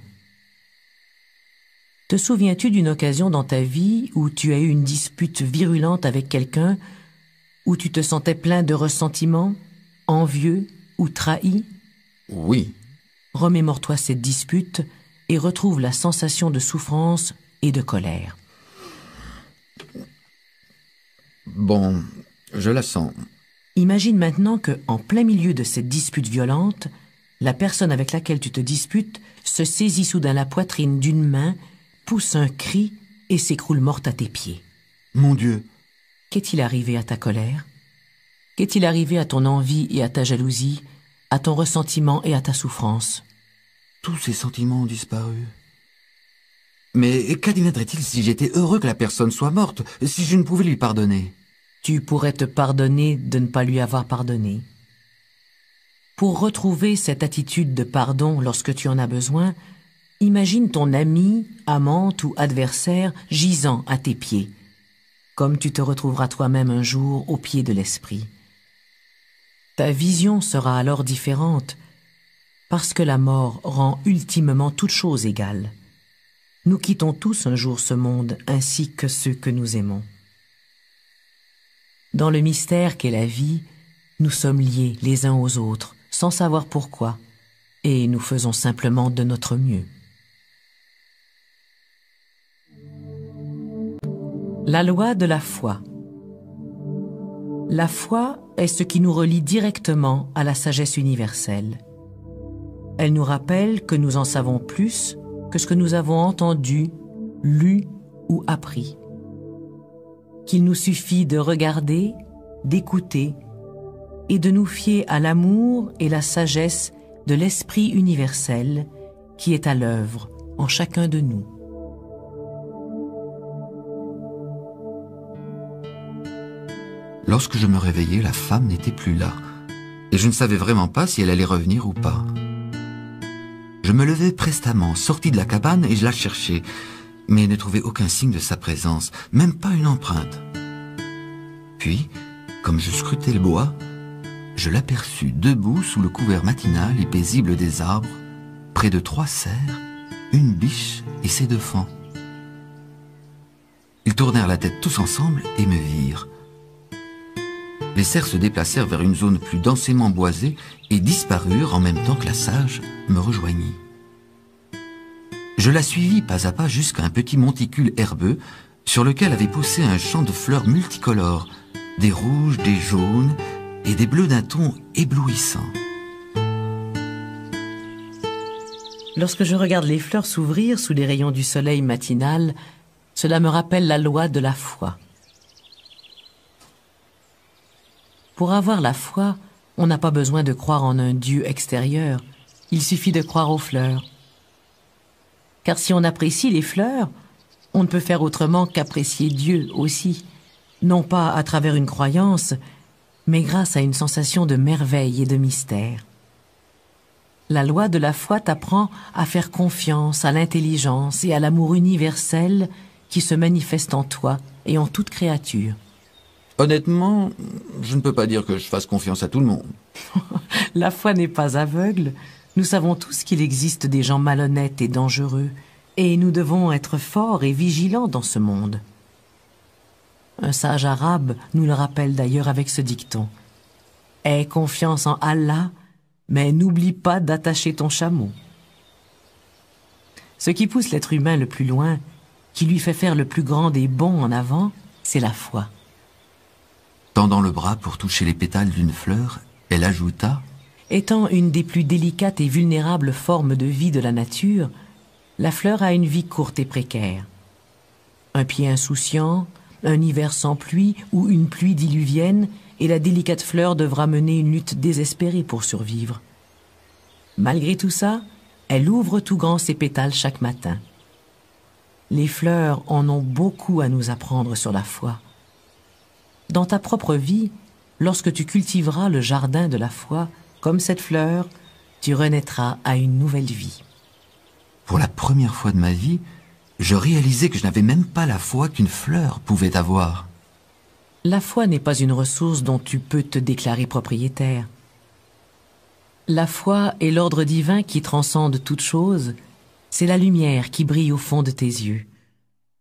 Te souviens-tu d'une occasion dans ta vie où tu as eu une dispute virulente avec quelqu'un, où tu te sentais plein de ressentiment, envieux ou trahi? Oui. Remémore-toi cette dispute et retrouve la sensation de souffrance et de colère. Bon, je la sens. Imagine maintenant que, en plein milieu de cette dispute violente, la personne avec laquelle tu te disputes se saisit soudain la poitrine d'une main, pousse un cri et s'écroule morte à tes pieds. Mon Dieu! Qu'est-il arrivé à ta colère? Qu'est-il arrivé à ton envie et à ta jalousie, à ton ressentiment et à ta souffrance? Tous ces sentiments ont disparu. Mais qu'adviendrait-il si j'étais heureux que la personne soit morte, si je ne pouvais lui pardonner? Tu pourrais te pardonner de ne pas lui avoir pardonné. Pour retrouver cette attitude de pardon lorsque tu en as besoin, imagine ton ami, amante ou adversaire gisant à tes pieds, comme tu te retrouveras toi-même un jour au pied de l'esprit. Ta vision sera alors différente, parce que la mort rend ultimement toute chose égale. Nous quittons tous un jour ce monde, ainsi que ceux que nous aimons. Dans le mystère qu'est la vie, nous sommes liés les uns aux autres, sans savoir pourquoi, et nous faisons simplement de notre mieux. La loi de la foi. La foi est ce qui nous relie directement à la sagesse universelle. Elle nous rappelle que nous en savons plus que ce que nous avons entendu, lu ou appris. Qu'il nous suffit de regarder, d'écouter et de nous fier à l'amour et la sagesse de l'esprit universel qui est à l'œuvre en chacun de nous. Lorsque je me réveillai, la femme n'était plus là, et je ne savais vraiment pas si elle allait revenir ou pas. Je me levai prestement, sortis de la cabane et je la cherchai, mais ne trouvai aucun signe de sa présence, même pas une empreinte. Puis, comme je scrutais le bois, je l'aperçus debout sous le couvert matinal et paisible des arbres, près de 3 cerfs, une biche et ses 2 fans. Ils tournèrent la tête tous ensemble et me virent. Les cerfs se déplacèrent vers une zone plus densément boisée et disparurent en même temps que la sage me rejoignit. Je la suivis pas à pas jusqu'à un petit monticule herbeux sur lequel avait poussé un champ de fleurs multicolores, des rouges, des jaunes et des bleus d'un ton éblouissant. Lorsque je regarde les fleurs s'ouvrir sous les rayons du soleil matinal, cela me rappelle la loi de la foi. Pour avoir la foi, On n'a pas besoin de croire en un Dieu extérieur. Il suffit de croire aux fleurs. Car si on apprécie les fleurs, on ne peut faire autrement qu'apprécier Dieu aussi. Non pas à travers une croyance, mais grâce à une sensation de merveille et de mystère. La loi de la foi t'apprend à faire confiance à l'intelligence et à l'amour universel qui se manifeste en toi et en toute créature. Honnêtement, je ne peux pas dire que je fasse confiance à tout le monde. La foi n'est pas aveugle. Nous savons tous qu'il existe des gens malhonnêtes et dangereux, et nous devons être forts et vigilants dans ce monde. Un sage arabe nous le rappelle d'ailleurs avec ce dicton. « Aie confiance en Allah, mais n'oublie pas d'attacher ton chameau. » Ce qui pousse l'être humain le plus loin, qui lui fait faire le plus grand des bonds en avant, c'est la foi. Tendant le bras pour toucher les pétales d'une fleur, elle ajouta « Étant une des plus délicates et vulnérables formes de vie de la nature, la fleur a une vie courte et précaire. Un pied insouciant, un hiver sans pluie ou une pluie diluvienne, et la délicate fleur devra mener une lutte désespérée pour survivre. Malgré tout ça, elle ouvre tout grand ses pétales chaque matin. Les fleurs en ont beaucoup à nous apprendre sur la foi. Dans ta propre vie, lorsque tu cultiveras le jardin de la foi, comme cette fleur, tu renaîtras à une nouvelle vie. » Pour la première fois de ma vie, je réalisais que je n'avais même pas la foi qu'une fleur pouvait avoir. La foi n'est pas une ressource dont tu peux te déclarer propriétaire. La foi est l'ordre divin qui transcende toute chose, c'est la lumière qui brille au fond de tes yeux,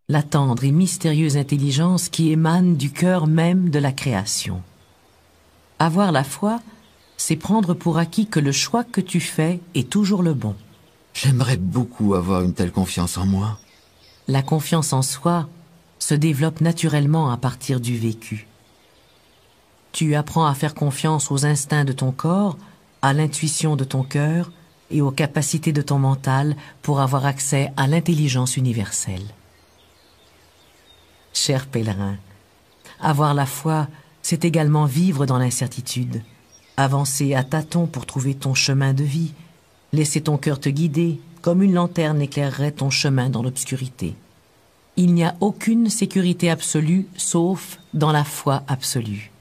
la tendre et mystérieuse intelligence qui émane du cœur même de la création. Avoir la foi, c'est prendre pour acquis que le choix que tu fais est toujours le bon. J'aimerais beaucoup avoir une telle confiance en moi. La confiance en soi se développe naturellement à partir du vécu. Tu apprends à faire confiance aux instincts de ton corps, à l'intuition de ton cœur et aux capacités de ton mental pour avoir accès à l'intelligence universelle. Cher pèlerin, avoir la foi, c'est également vivre dans l'incertitude, avancer à tâtons pour trouver ton chemin de vie, laisser ton cœur te guider, comme une lanterne éclairerait ton chemin dans l'obscurité. Il n'y a aucune sécurité absolue, sauf dans la foi absolue.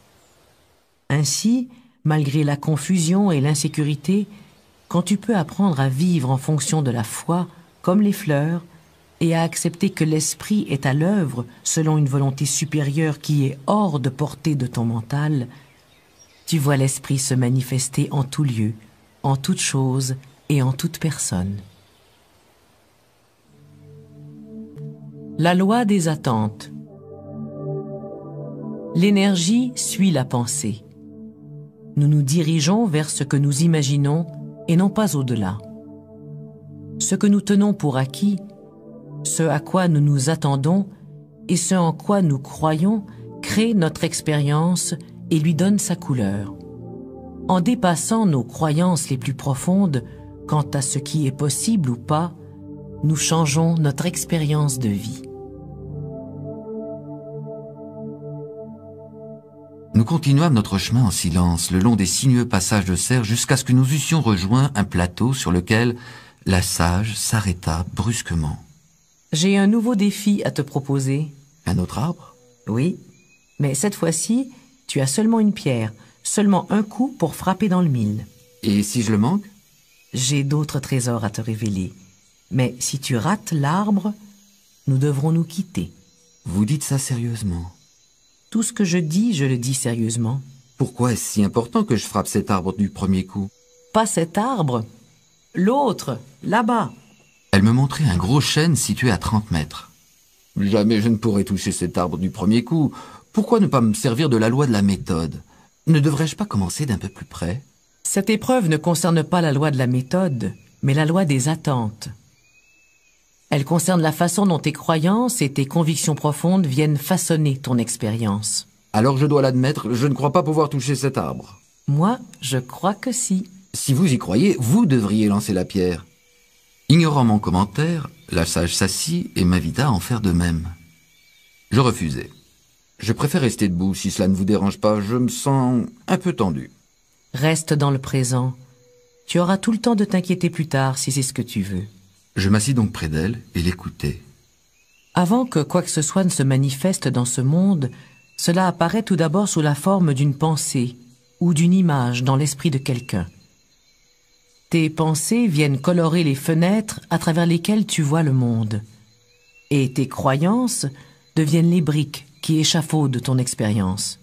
Ainsi, malgré la confusion et l'insécurité, quand tu peux apprendre à vivre en fonction de la foi, comme les fleurs, et à accepter que l'esprit est à l'œuvre selon une volonté supérieure qui est hors de portée de ton mental, tu vois l'esprit se manifester en tout lieu, en toute chose et en toute personne. La loi des attentes. L'énergie suit la pensée. Nous nous dirigeons vers ce que nous imaginons et non pas au-delà. Ce que nous tenons pour acquis, ce à quoi nous nous attendons et ce en quoi nous croyons crée notre expérience et lui donne sa couleur. En dépassant nos croyances les plus profondes quant à ce qui est possible ou pas, nous changeons notre expérience de vie. Nous continuâmes notre chemin en silence, le long des sinueux passages de serre, jusqu'à ce que nous eussions rejoint un plateau sur lequel la sage s'arrêta brusquement. « J'ai un nouveau défi à te proposer. » « Un autre arbre ?»« Oui, mais cette fois-ci, tu as seulement une pierre, seulement un coup pour frapper dans le mille. »« Et si je le manque ?»« J'ai d'autres trésors à te révéler. Mais si tu rates l'arbre, nous devrons nous quitter. » »« Vous dites ça sérieusement ?»« Tout ce que je le dis sérieusement. »« Pourquoi est-ce si important que je frappe cet arbre du premier coup ?»« Pas cet arbre, l'autre, là-bas. » Elle me montrait un gros chêne situé à 30 mètres. « Jamais je ne pourrai toucher cet arbre du premier coup. Pourquoi ne pas me servir de la loi de la méthode? Ne devrais-je pas commencer d'un peu plus près ?» Cette épreuve ne concerne pas la loi de la méthode, mais la loi des attentes. Elle concerne la façon dont tes croyances et tes convictions profondes viennent façonner ton expérience. Alors je dois l'admettre, je ne crois pas pouvoir toucher cet arbre. Moi, je crois que si. Si vous y croyez, vous devriez lancer la pierre. Ignorant mon commentaire, la sage s'assit et m'invita à en faire de même. Je refusai. Je préfère rester debout si cela ne vous dérange pas, je me sens un peu tendu. Reste dans le présent. Tu auras tout le temps de t'inquiéter plus tard si c'est ce que tu veux. Je m'assis donc près d'elle et l'écoutais. Avant que quoi que ce soit ne se manifeste dans ce monde, cela apparaît tout d'abord sous la forme d'une pensée ou d'une image dans l'esprit de quelqu'un. Tes pensées viennent colorer les fenêtres à travers lesquelles tu vois le monde. Et tes croyances deviennent les briques qui échafaudent ton expérience.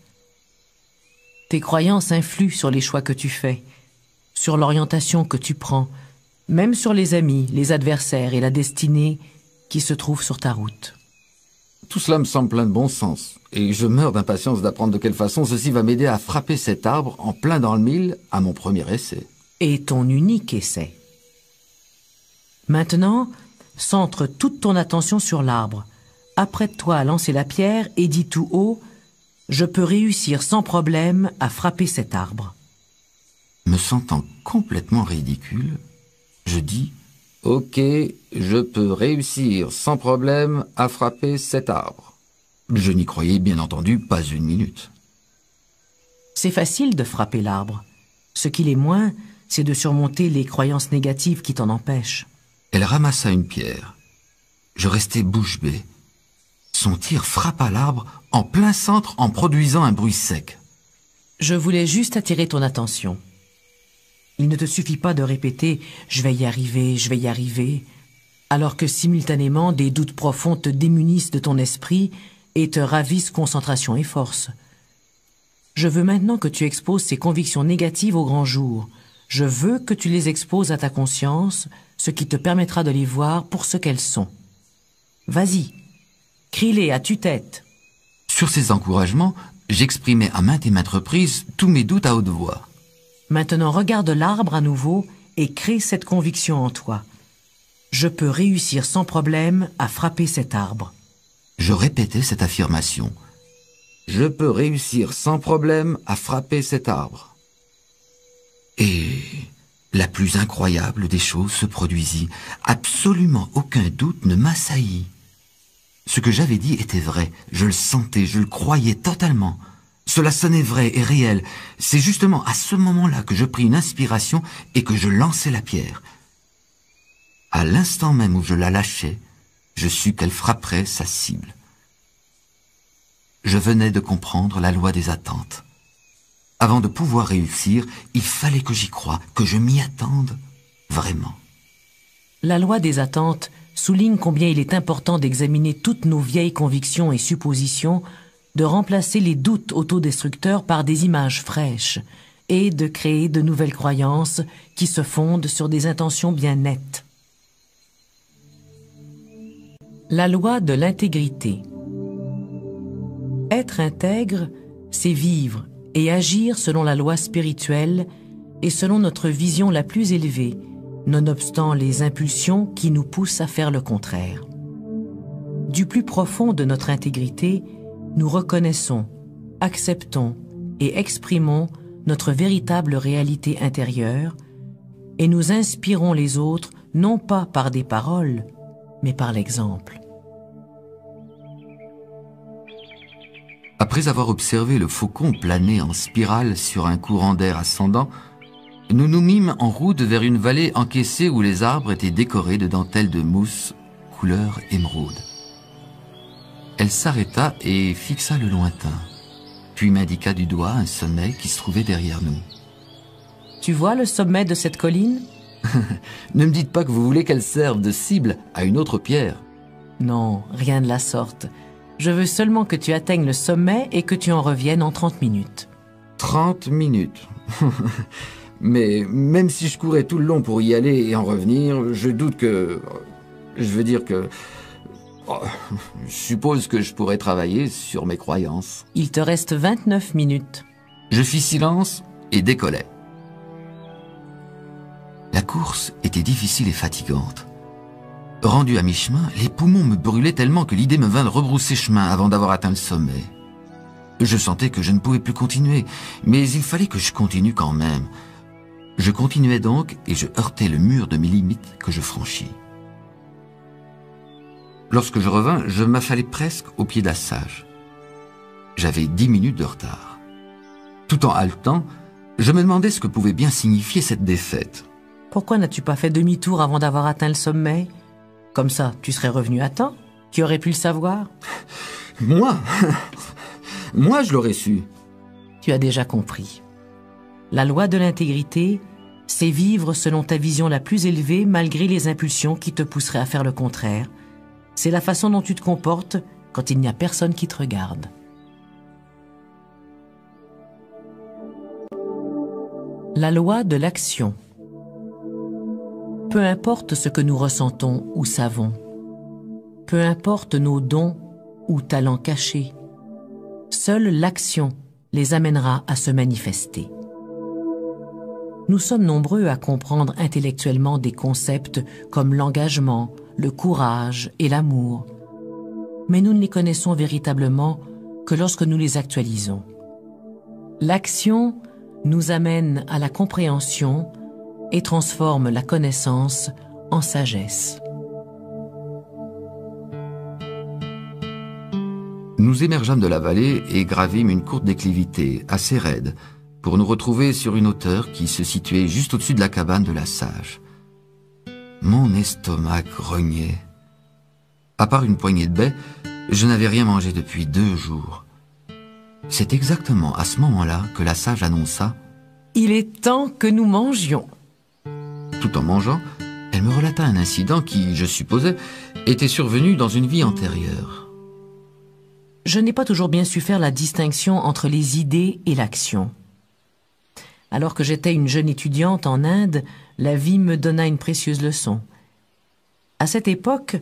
Tes croyances influent sur les choix que tu fais, sur l'orientation que tu prends, même sur les amis, les adversaires et la destinée qui se trouvent sur ta route. Tout cela me semble plein de bon sens, et je meurs d'impatience d'apprendre de quelle façon ceci va m'aider à frapper cet arbre en plein dans le mille à mon premier essai. Et ton unique essai. Maintenant, centre toute ton attention sur l'arbre. Apprête-toi à lancer la pierre et dis tout haut « Je peux réussir sans problème à frapper cet arbre ». Me sentant complètement ridicule, je dis « Ok, je peux réussir sans problème à frapper cet arbre ». Je n'y croyais bien entendu pas une minute. C'est facile de frapper l'arbre. Ce qu'il est moins, c'est de surmonter les croyances négatives qui t'en empêchent. Elle ramassa une pierre. Je restai bouche bée. Son tir frappa l'arbre en plein centre en produisant un bruit sec. Je voulais juste attirer ton attention. Il ne te suffit pas de répéter « je vais y arriver », alors que simultanément des doutes profonds te démunissent de ton esprit et te ravissent concentration et force. Je veux maintenant que tu exposes ces convictions négatives au grand jour. Je veux que tu les exposes à ta conscience, ce qui te permettra de les voir pour ce qu'elles sont. Vas-y, crie-les à tue-tête. Sur ces encouragements, j'exprimais à maintes et maintes reprises tous mes doutes à haute voix. Maintenant, regarde l'arbre à nouveau et crée cette conviction en toi. Je peux réussir sans problème à frapper cet arbre. Je répétais cette affirmation. Je peux réussir sans problème à frapper cet arbre. Et la plus incroyable des choses se produisit. Absolument aucun doute ne m'assaillit. Ce que j'avais dit était vrai. Je le sentais, je le croyais totalement. Cela sonnait vrai et réel. C'est justement à ce moment-là que je pris une inspiration et que je lançai la pierre. À l'instant même où je la lâchais, je sus qu'elle frapperait sa cible. Je venais de comprendre la loi des attentes. Avant de pouvoir réussir, il fallait que j'y croie, que je m'y attende vraiment. La loi des attentes souligne combien il est important d'examiner toutes nos vieilles convictions et suppositions, de remplacer les doutes autodestructeurs par des images fraîches et de créer de nouvelles croyances qui se fondent sur des intentions bien nettes. La loi de l'intégrité. Être intègre, c'est vivre et agir selon la loi spirituelle et selon notre vision la plus élevée, nonobstant les impulsions qui nous poussent à faire le contraire. Du plus profond de notre intégrité, nous reconnaissons, acceptons et exprimons notre véritable réalité intérieure et nous inspirons les autres non pas par des paroles, mais par l'exemple. Après avoir observé le faucon planer en spirale sur un courant d'air ascendant, nous nous mîmes en route vers une vallée encaissée où les arbres étaient décorés de dentelles de mousse couleur émeraude. Elle s'arrêta et fixa le lointain, puis m'indiqua du doigt un sommet qui se trouvait derrière nous. « Tu vois le sommet de cette colline ?» Ne me dites pas que vous voulez qu'elle serve de cible à une autre pierre. Non, rien de la sorte. Je veux seulement que tu atteignes le sommet et que tu en reviennes en 30 minutes. 30 minutes Mais même si je courais tout le long pour y aller et en revenir, je doute que... Je veux dire que... Je suppose que je pourrais travailler sur mes croyances. Il te reste 29 minutes. Je fis silence et décollai. La course était difficile et fatigante. Rendu à mi-chemin, les poumons me brûlaient tellement que l'idée me vint de rebrousser chemin avant d'avoir atteint le sommet. Je sentais que je ne pouvais plus continuer, mais il fallait que je continue quand même. Je continuais donc et je heurtais le mur de mes limites que je franchis. Lorsque je revins, je m'affalais presque au pied de la Sage. J'avais 10 minutes de retard. Tout en haletant, Je me demandais ce que pouvait bien signifier cette défaite. Pourquoi n'as-tu pas fait demi-tour avant d'avoir atteint le sommet? Comme ça, tu serais revenu à temps. Tu aurais pu le savoir. Moi Moi, je l'aurais su. Tu as déjà compris. La loi de l'intégrité, c'est vivre selon ta vision la plus élevée malgré les impulsions qui te pousseraient à faire le contraire. C'est la façon dont tu te comportes quand il n'y a personne qui te regarde. La loi de l'action. Peu importe ce que nous ressentons ou savons, peu importe nos dons ou talents cachés, seule l'action les amènera à se manifester. Nous sommes nombreux à comprendre intellectuellement des concepts comme l'engagement, le courage et l'amour, mais nous ne les connaissons véritablement que lorsque nous les actualisons. L'action nous amène à la compréhension et transforme la connaissance en sagesse. Nous émergeâmes de la vallée et gravîmes une courte déclivité, assez raide, pour nous retrouver sur une hauteur qui se situait juste au-dessus de la cabane de la sage. Mon estomac grognait. À part une poignée de baies, je n'avais rien mangé depuis 2 jours. C'est exactement à ce moment-là que la sage annonça « Il est temps que nous mangions !» Tout en mangeant, elle me relata un incident qui, je supposais, était survenu dans une vie antérieure. Je n'ai pas toujours bien su faire la distinction entre les idées et l'action. Alors que j'étais une jeune étudiante en Inde, la vie me donna une précieuse leçon. À cette époque,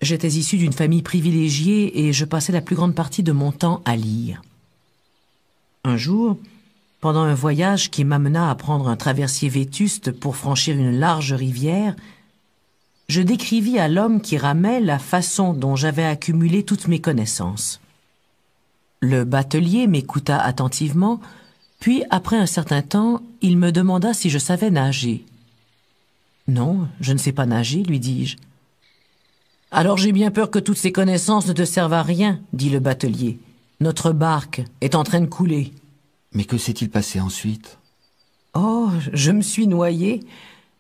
j'étais issue d'une famille privilégiée et je passais la plus grande partie de mon temps à lire. Un jour, pendant un voyage qui m'amena à prendre un traversier vétuste pour franchir une large rivière, je décrivis à l'homme qui ramait la façon dont j'avais accumulé toutes mes connaissances. Le batelier m'écouta attentivement, puis après un certain temps, il me demanda si je savais nager. « Non, je ne sais pas nager, lui dis-je. »« Alors j'ai bien peur que toutes ces connaissances ne te servent à rien, dit le batelier. Notre barque est en train de couler. » Mais que s'est-il passé ensuite? Oh, je me suis noyé.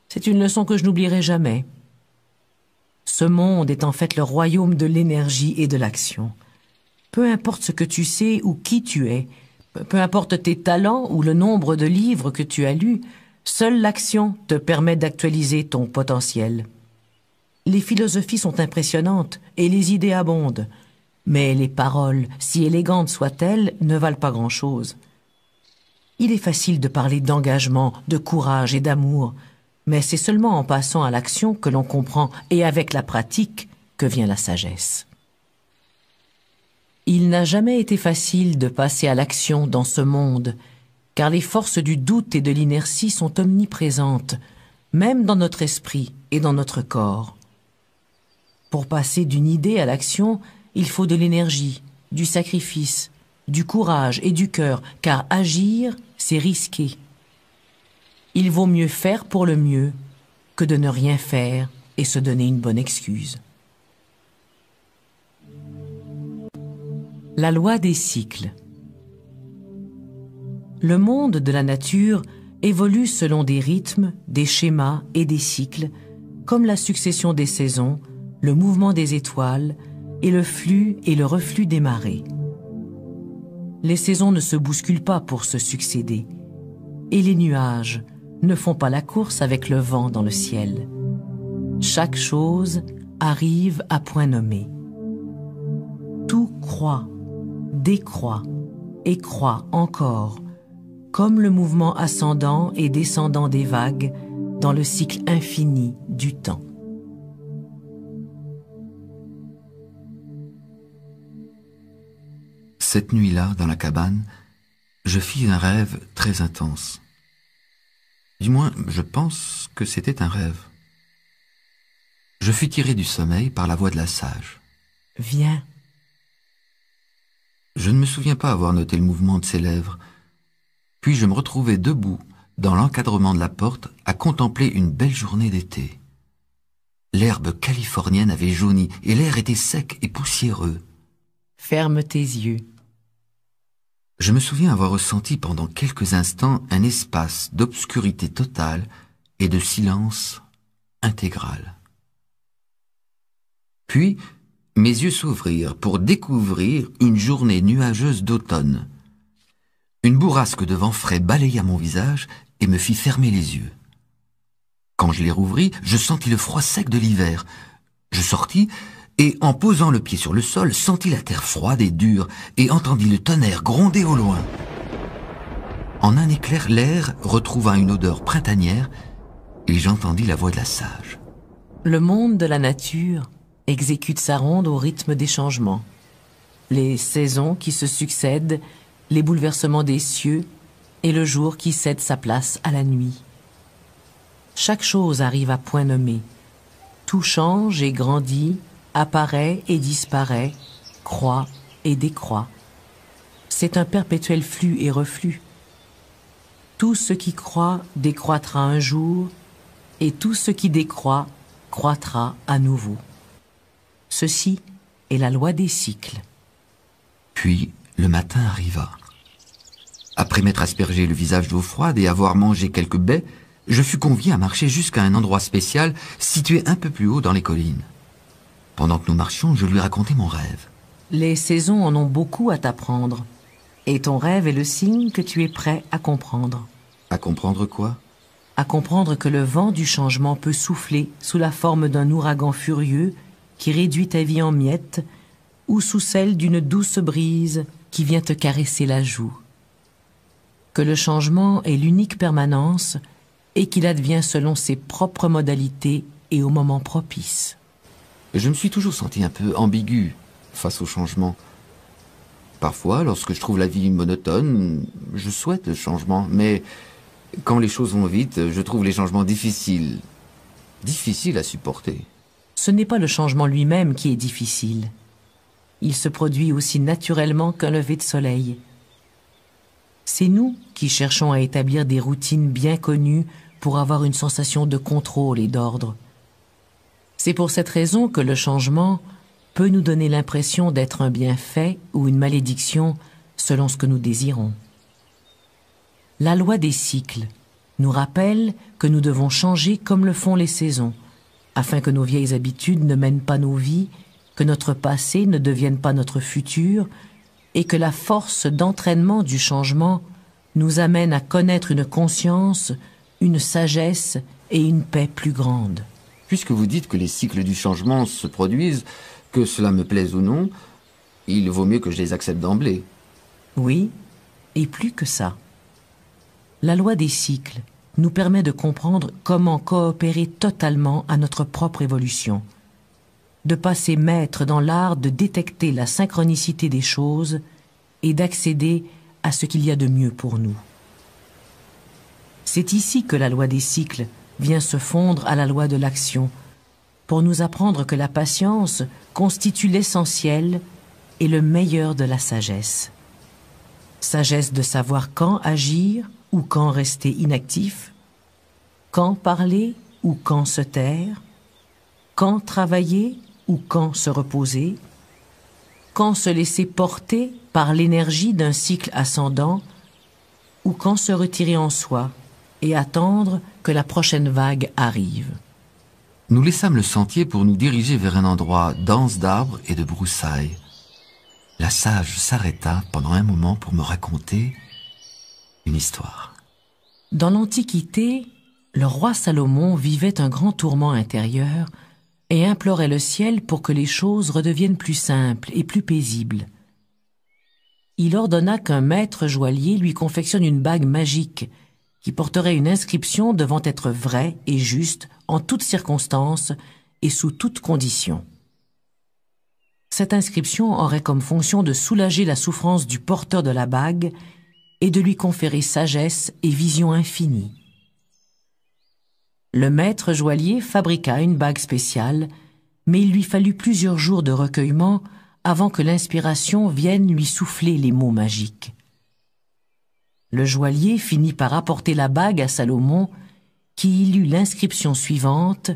C'est une leçon que je n'oublierai jamais. Ce monde est en fait le royaume de l'énergie et de l'action. Peu importe ce que tu sais ou qui tu es, peu importe tes talents ou le nombre de livres que tu as lus, seule l'action te permet d'actualiser ton potentiel. Les philosophies sont impressionnantes et les idées abondent, mais les paroles, si élégantes soient-elles, ne valent pas grand-chose. Il est facile de parler d'engagement, de courage et d'amour, mais c'est seulement en passant à l'action que l'on comprend et avec la pratique que vient la sagesse. Il n'a jamais été facile de passer à l'action dans ce monde, car les forces du doute et de l'inertie sont omniprésentes, même dans notre esprit et dans notre corps. Pour passer d'une idée à l'action, il faut de l'énergie, du sacrifice, du courage et du cœur, car agir, c'est risquer. Il vaut mieux faire pour le mieux que de ne rien faire et se donner une bonne excuse. La loi des cycles. Le monde de la nature évolue selon des rythmes, des schémas et des cycles, comme la succession des saisons, le mouvement des étoiles et le flux et le reflux des marées. Les saisons ne se bousculent pas pour se succéder, et les nuages ne font pas la course avec le vent dans le ciel. Chaque chose arrive à point nommé. Tout croît, décroît et croît encore, comme le mouvement ascendant et descendant des vagues dans le cycle infini du temps. Cette nuit-là, dans la cabane, je fis un rêve très intense. Du moins, je pense que c'était un rêve. Je fus tiré du sommeil par la voix de la sage. « Viens. » Je ne me souviens pas avoir noté le mouvement de ses lèvres. Puis je me retrouvai debout, dans l'encadrement de la porte, à contempler une belle journée d'été. L'herbe californienne avait jauni et l'air était sec et poussiéreux. Ferme tes yeux. Je me souviens avoir ressenti pendant quelques instants un espace d'obscurité totale et de silence intégral. Puis, mes yeux s'ouvrirent pour découvrir une journée nuageuse d'automne. Une bourrasque de vent frais balaya mon visage et me fit fermer les yeux. Quand je les rouvris, je sentis le froid sec de l'hiver. Je sortis et, en posant le pied sur le sol, sentis la terre froide et dure et entendis le tonnerre gronder au loin. En un éclair, l'air retrouva une odeur printanière et j'entendis la voix de la sage. Le monde de la nature exécute sa ronde au rythme des changements. Les saisons qui se succèdent, les bouleversements des cieux et le jour qui cède sa place à la nuit. Chaque chose arrive à point nommé. Tout change et grandit, apparaît et disparaît, croît et décroît. C'est un perpétuel flux et reflux. Tout ce qui croît décroîtra un jour, et tout ce qui décroît croîtra à nouveau. Ceci est la loi des cycles. Puis, le matin arriva. Après m'être aspergé le visage d'eau froide et avoir mangé quelques baies, je fus convié à marcher jusqu'à un endroit spécial situé un peu plus haut dans les collines. Pendant que nous marchions, je lui racontai mon rêve. Les saisons en ont beaucoup à t'apprendre, et ton rêve est le signe que tu es prêt à comprendre. À comprendre quoi? À comprendre que le vent du changement peut souffler sous la forme d'un ouragan furieux qui réduit ta vie en miettes, ou sous celle d'une douce brise qui vient te caresser la joue. Que le changement est l'unique permanence et qu'il advient selon ses propres modalités et au moment propice. Je me suis toujours senti un peu ambigu face au changement. Parfois, lorsque je trouve la vie monotone, je souhaite le changement, mais quand les choses vont vite, je trouve les changements difficiles à supporter. Ce n'est pas le changement lui-même qui est difficile. Il se produit aussi naturellement qu'un lever de soleil. C'est nous qui cherchons à établir des routines bien connues pour avoir une sensation de contrôle et d'ordre. C'est pour cette raison que le changement peut nous donner l'impression d'être un bienfait ou une malédiction selon ce que nous désirons. La loi des cycles nous rappelle que nous devons changer comme le font les saisons, afin que nos vieilles habitudes ne mènent pas nos vies, que notre passé ne devienne pas notre futur, et que la force d'entraînement du changement nous amène à connaître une conscience, une sagesse et une paix plus grande. Puisque vous dites que les cycles du changement se produisent, que cela me plaise ou non, il vaut mieux que je les accepte d'emblée. Oui, et plus que ça. La loi des cycles nous permet de comprendre comment coopérer totalement à notre propre évolution, de passer maître dans l'art de détecter la synchronicité des choses et d'accéder à ce qu'il y a de mieux pour nous. C'est ici que la loi des cycles vient se fondre à la loi de l'action, pour nous apprendre que la patience constitue l'essentiel et le meilleur de la sagesse. Sagesse de savoir quand agir ou quand rester inactif, quand parler ou quand se taire, quand travailler ou quand se reposer, quand se laisser porter par l'énergie d'un cycle ascendant ou quand se retirer en soi et attendre que la prochaine vague arrive. Nous laissâmes le sentier pour nous diriger vers un endroit dense d'arbres et de broussailles. La sage s'arrêta pendant un moment pour me raconter une histoire. Dans l'Antiquité, le roi Salomon vivait un grand tourment intérieur et implorait le ciel pour que les choses redeviennent plus simples et plus paisibles. Il ordonna qu'un maître joaillier lui confectionne une bague magique qui porterait une inscription devant être vraie et juste en toutes circonstances et sous toutes conditions. Cette inscription aurait comme fonction de soulager la souffrance du porteur de la bague et de lui conférer sagesse et vision infinie. Le maître joaillier fabriqua une bague spéciale, mais il lui fallut plusieurs jours de recueillement avant que l'inspiration vienne lui souffler les mots magiques. Le joaillier finit par apporter la bague à Salomon, qui y lut l'inscription suivante: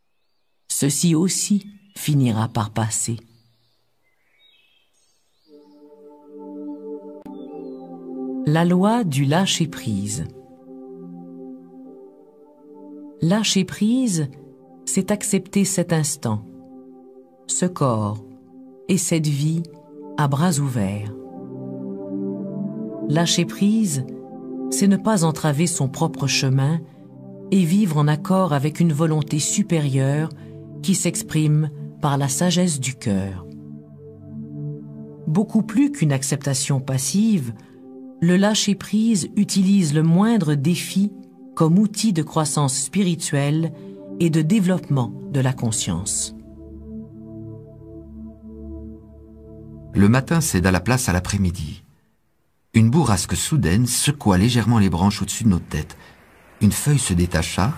« Ceci aussi finira par passer. » La loi du lâcher-prise. Lâcher prise, c'est accepter cet instant, ce corps et cette vie à bras ouverts. Lâcher prise, c'est ne pas entraver son propre chemin et vivre en accord avec une volonté supérieure qui s'exprime par la sagesse du cœur. Beaucoup plus qu'une acceptation passive, le lâcher-prise utilise le moindre défi comme outil de croissance spirituelle et de développement de la conscience. Le matin céda la place à l'après-midi. Une bourrasque soudaine secoua légèrement les branches au-dessus de nos têtes. Une feuille se détacha,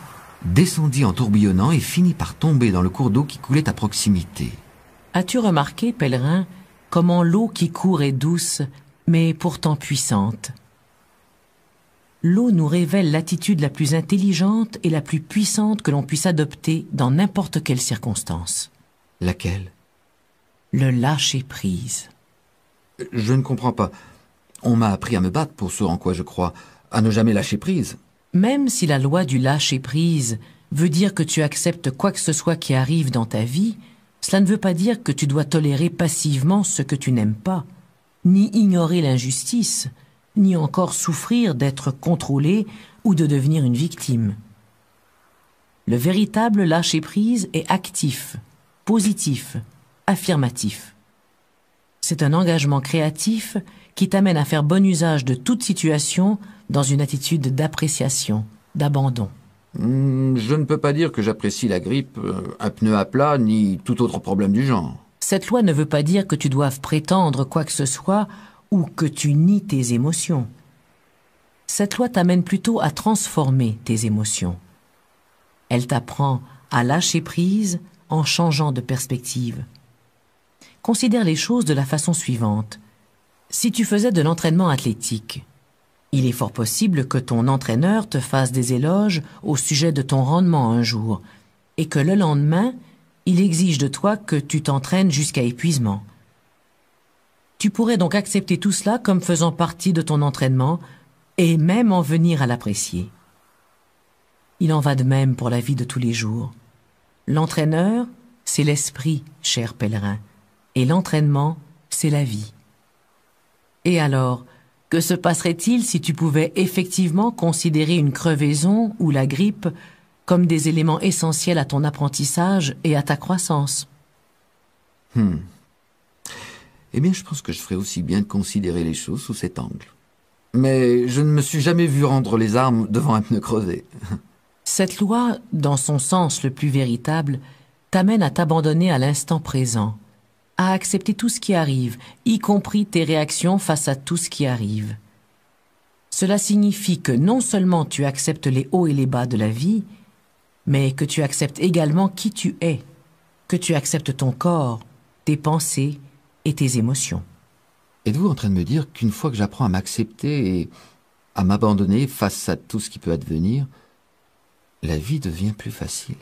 descendit en tourbillonnant et finit par tomber dans le cours d'eau qui coulait à proximité. As-tu remarqué, pèlerin, comment l'eau qui court est douce, mais pourtant puissante? L'eau nous révèle l'attitude la plus intelligente et la plus puissante que l'on puisse adopter dans n'importe quelle circonstance. Laquelle? Le lâcher-prise. Je ne comprends pas. On m'a appris à me battre pour ce en quoi je crois, à ne jamais lâcher prise. Même si la loi du lâcher-prise veut dire que tu acceptes quoi que ce soit qui arrive dans ta vie, cela ne veut pas dire que tu dois tolérer passivement ce que tu n'aimes pas, ni ignorer l'injustice, ni encore souffrir d'être contrôlé ou de devenir une victime. Le véritable lâcher-prise est actif, positif, affirmatif. C'est un engagement créatif qui t'amène à faire bon usage de toute situation dans une attitude d'appréciation, d'abandon. Je ne peux pas dire que j'apprécie la grippe, un pneu à plat, ni tout autre problème du genre. Cette loi ne veut pas dire que tu doives prétendre quoi que ce soit ou que tu nies tes émotions. Cette loi t'amène plutôt à transformer tes émotions. Elle t'apprend à lâcher prise en changeant de perspective. Considère les choses de la façon suivante. Si tu faisais de l'entraînement athlétique, il est fort possible que ton entraîneur te fasse des éloges au sujet de ton rendement un jour et que le lendemain, il exige de toi que tu t'entraînes jusqu'à épuisement. Tu pourrais donc accepter tout cela comme faisant partie de ton entraînement et même en venir à l'apprécier. Il en va de même pour la vie de tous les jours. L'entraîneur, c'est l'esprit, cher pèlerin, et l'entraînement, c'est la vie. Et alors, que se passerait-il si tu pouvais effectivement considérer une crevaison ou la grippe comme des éléments essentiels à ton apprentissage et à ta croissance? Eh bien, je pense que je ferais aussi bien de considérer les choses sous cet angle. Mais je ne me suis jamais vu rendre les armes devant un pneu crevé. Cette loi, dans son sens le plus véritable, t'amène à t'abandonner à l'instant présent, à accepter tout ce qui arrive, y compris tes réactions face à tout ce qui arrive. Cela signifie que non seulement tu acceptes les hauts et les bas de la vie, mais que tu acceptes également qui tu es, que tu acceptes ton corps, tes pensées et tes émotions. Êtes-vous en train de me dire qu'une fois que j'apprends à m'accepter et à m'abandonner face à tout ce qui peut advenir, la vie devient plus facile?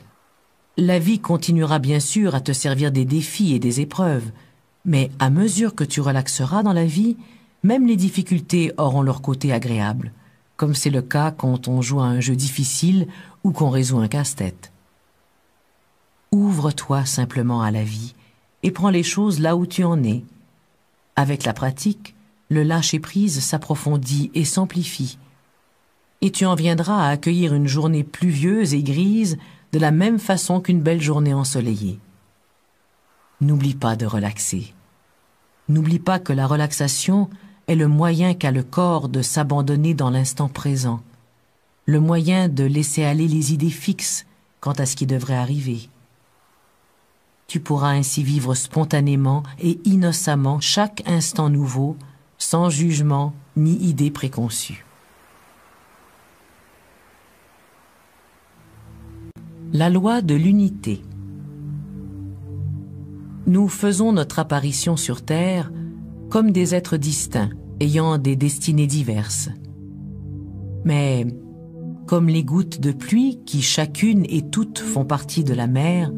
La vie continuera bien sûr à te servir des défis et des épreuves, mais à mesure que tu relaxeras dans la vie, même les difficultés auront leur côté agréable, comme c'est le cas quand on joue à un jeu difficile ou qu'on résout un casse-tête. Ouvre-toi simplement à la vie et prends les choses là où tu en es. Avec la pratique, le lâcher-prise s'approfondit et s'amplifie, et tu en viendras à accueillir une journée pluvieuse et grise de la même façon qu'une belle journée ensoleillée. N'oublie pas de relaxer. N'oublie pas que la relaxation est le moyen qu'a le corps de s'abandonner dans l'instant présent, le moyen de laisser aller les idées fixes quant à ce qui devrait arriver. Tu pourras ainsi vivre spontanément et innocemment chaque instant nouveau, sans jugement ni idée préconçue. La loi de l'unité. Nous faisons notre apparition sur Terre comme des êtres distincts, ayant des destinées diverses. Mais, comme les gouttes de pluie qui chacune et toutes font partie de la mer,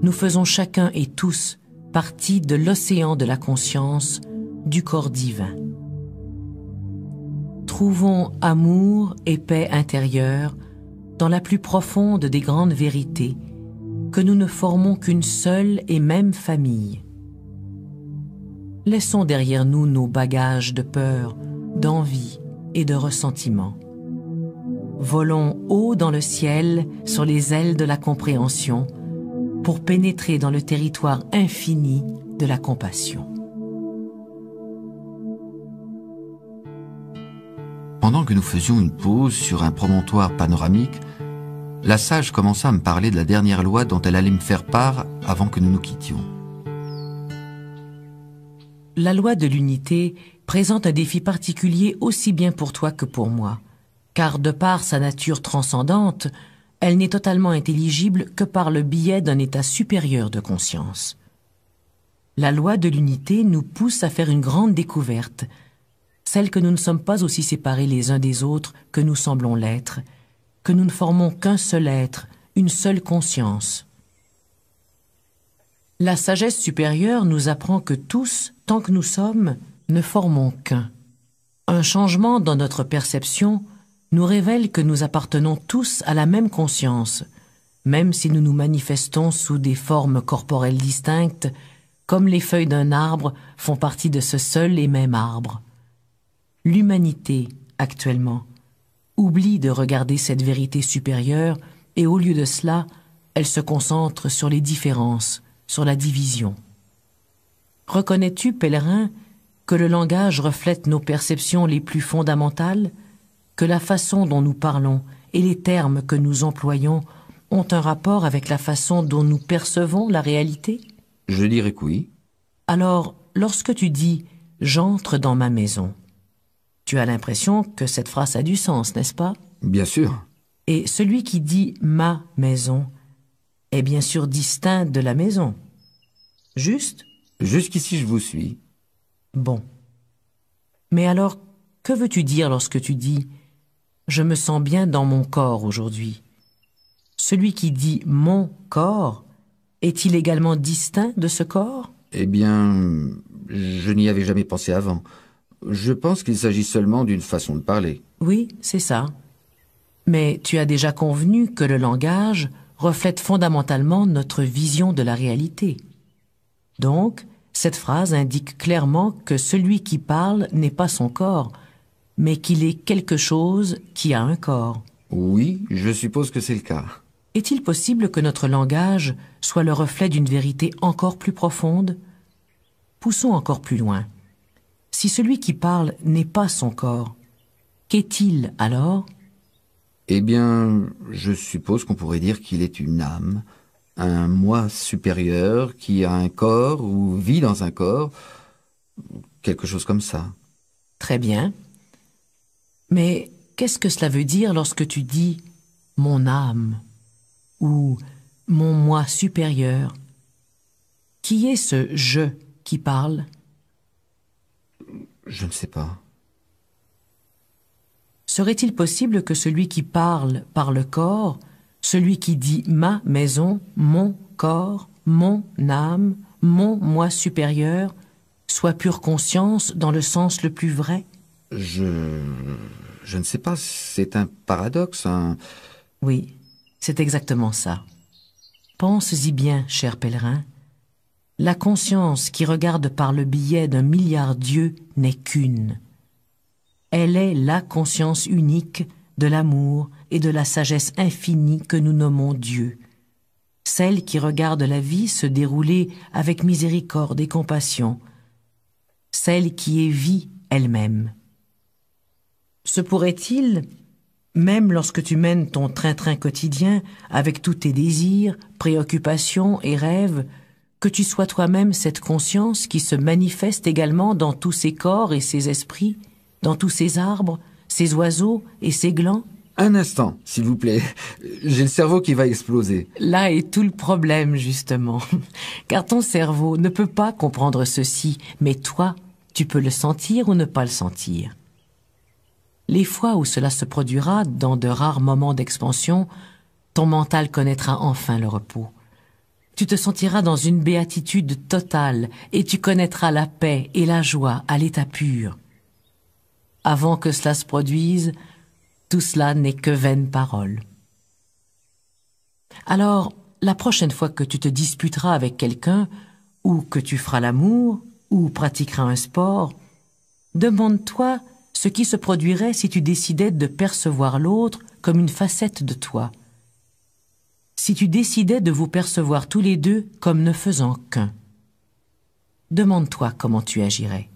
nous faisons chacun et tous partie de l'océan de la conscience, du corps divin. trouvons amour et paix intérieure dans la plus profonde des grandes vérités, que nous ne formons qu'une seule et même famille. Laissons derrière nous nos bagages de peur, d'envie et de ressentiment. Volons haut dans le ciel sur les ailes de la compréhension pour pénétrer dans le territoire infini de la compassion. Pendant que nous faisions une pause sur un promontoire panoramique, la sage commença à me parler de la dernière loi dont elle allait me faire part avant que nous nous quittions. La loi de l'unité présente un défi particulier aussi bien pour toi que pour moi, car de par sa nature transcendante, elle n'est totalement intelligible que par le biais d'un état supérieur de conscience. La loi de l'unité nous pousse à faire une grande découverte, celle que nous ne sommes pas aussi séparés les uns des autres que nous semblons l'être, que nous ne formons qu'un seul être, une seule conscience. La sagesse supérieure nous apprend que tous, tant que nous sommes, ne formons qu'un. Un changement dans notre perception nous révèle que nous appartenons tous à la même conscience, même si nous nous manifestons sous des formes corporelles distinctes, comme les feuilles d'un arbre font partie de ce seul et même arbre. L'humanité, actuellement, oublie de regarder cette vérité supérieure et au lieu de cela, elle se concentre sur les différences, sur la division. Reconnais-tu, pèlerin, que le langage reflète nos perceptions les plus fondamentales, que la façon dont nous parlons et les termes que nous employons ont un rapport avec la façon dont nous percevons la réalité? Je dirais que oui. Alors, lorsque tu dis « j'entre dans ma maison », tu as l'impression que cette phrase a du sens, n'est-ce pas? Bien sûr. Et celui qui dit « ma maison » est bien sûr distinct de la maison. Juste? Jusqu'ici, je vous suis. Bon. Mais alors, que veux-tu dire lorsque tu dis « je me sens bien dans mon corps aujourd'hui » ? Celui qui dit « mon corps » est-il également distinct de ce corps? Eh bien, je n'y avais jamais pensé avant. Je pense qu'il s'agit seulement d'une façon de parler. Oui, c'est ça. Mais tu as déjà convenu que le langage reflète fondamentalement notre vision de la réalité. Donc, cette phrase indique clairement que celui qui parle n'est pas son corps, mais qu'il est quelque chose qui a un corps. Oui, je suppose que c'est le cas. Est-il possible que notre langage soit le reflet d'une vérité encore plus profonde? Poussons encore plus loin. Si celui qui parle n'est pas son corps, qu'est-il alors? Eh bien, je suppose qu'on pourrait dire qu'il est une âme, un moi supérieur qui a un corps ou vit dans un corps, quelque chose comme ça. Très bien. Mais qu'est-ce que cela veut dire lorsque tu dis « mon âme » ou « mon moi supérieur » ? Qui est ce « je » qui parle ? Je ne sais pas. Serait-il possible que celui qui parle par le corps, celui qui dit « ma maison »,« mon corps »,« mon âme »,« mon moi supérieur » soit pure conscience dans le sens le plus vrai? Je ne sais pas, c'est un paradoxe, Oui, c'est exactement ça. Pense-y bien, cher pèlerin. La conscience qui regarde par le biais d'un milliard d'yeux n'est qu'une. Elle est la conscience unique de l'amour et de la sagesse infinie que nous nommons Dieu. Celle qui regarde la vie se dérouler avec miséricorde et compassion. Celle qui est vie elle-même. Se pourrait-il, même lorsque tu mènes ton train-train quotidien avec tous tes désirs, préoccupations et rêves, que tu sois toi-même cette conscience qui se manifeste également dans tous ces corps et ces esprits, dans tous ces arbres, ces oiseaux et ces glands? Un instant, s'il vous plaît. J'ai le cerveau qui va exploser. Là est tout le problème, justement. Car ton cerveau ne peut pas comprendre ceci, mais toi, tu peux le sentir ou ne pas le sentir. Les fois où cela se produira, dans de rares moments d'expansion, ton mental connaîtra enfin le repos. Tu te sentiras dans une béatitude totale et tu connaîtras la paix et la joie à l'état pur. Avant que cela se produise, tout cela n'est que vaine parole. Alors, la prochaine fois que tu te disputeras avec quelqu'un, ou que tu feras l'amour, ou pratiqueras un sport, demande-toi ce qui se produirait si tu décidais de percevoir l'autre comme une facette de toi. Si tu décidais de vous percevoir tous les deux comme ne faisant qu'un. Demande-toi comment tu agirais.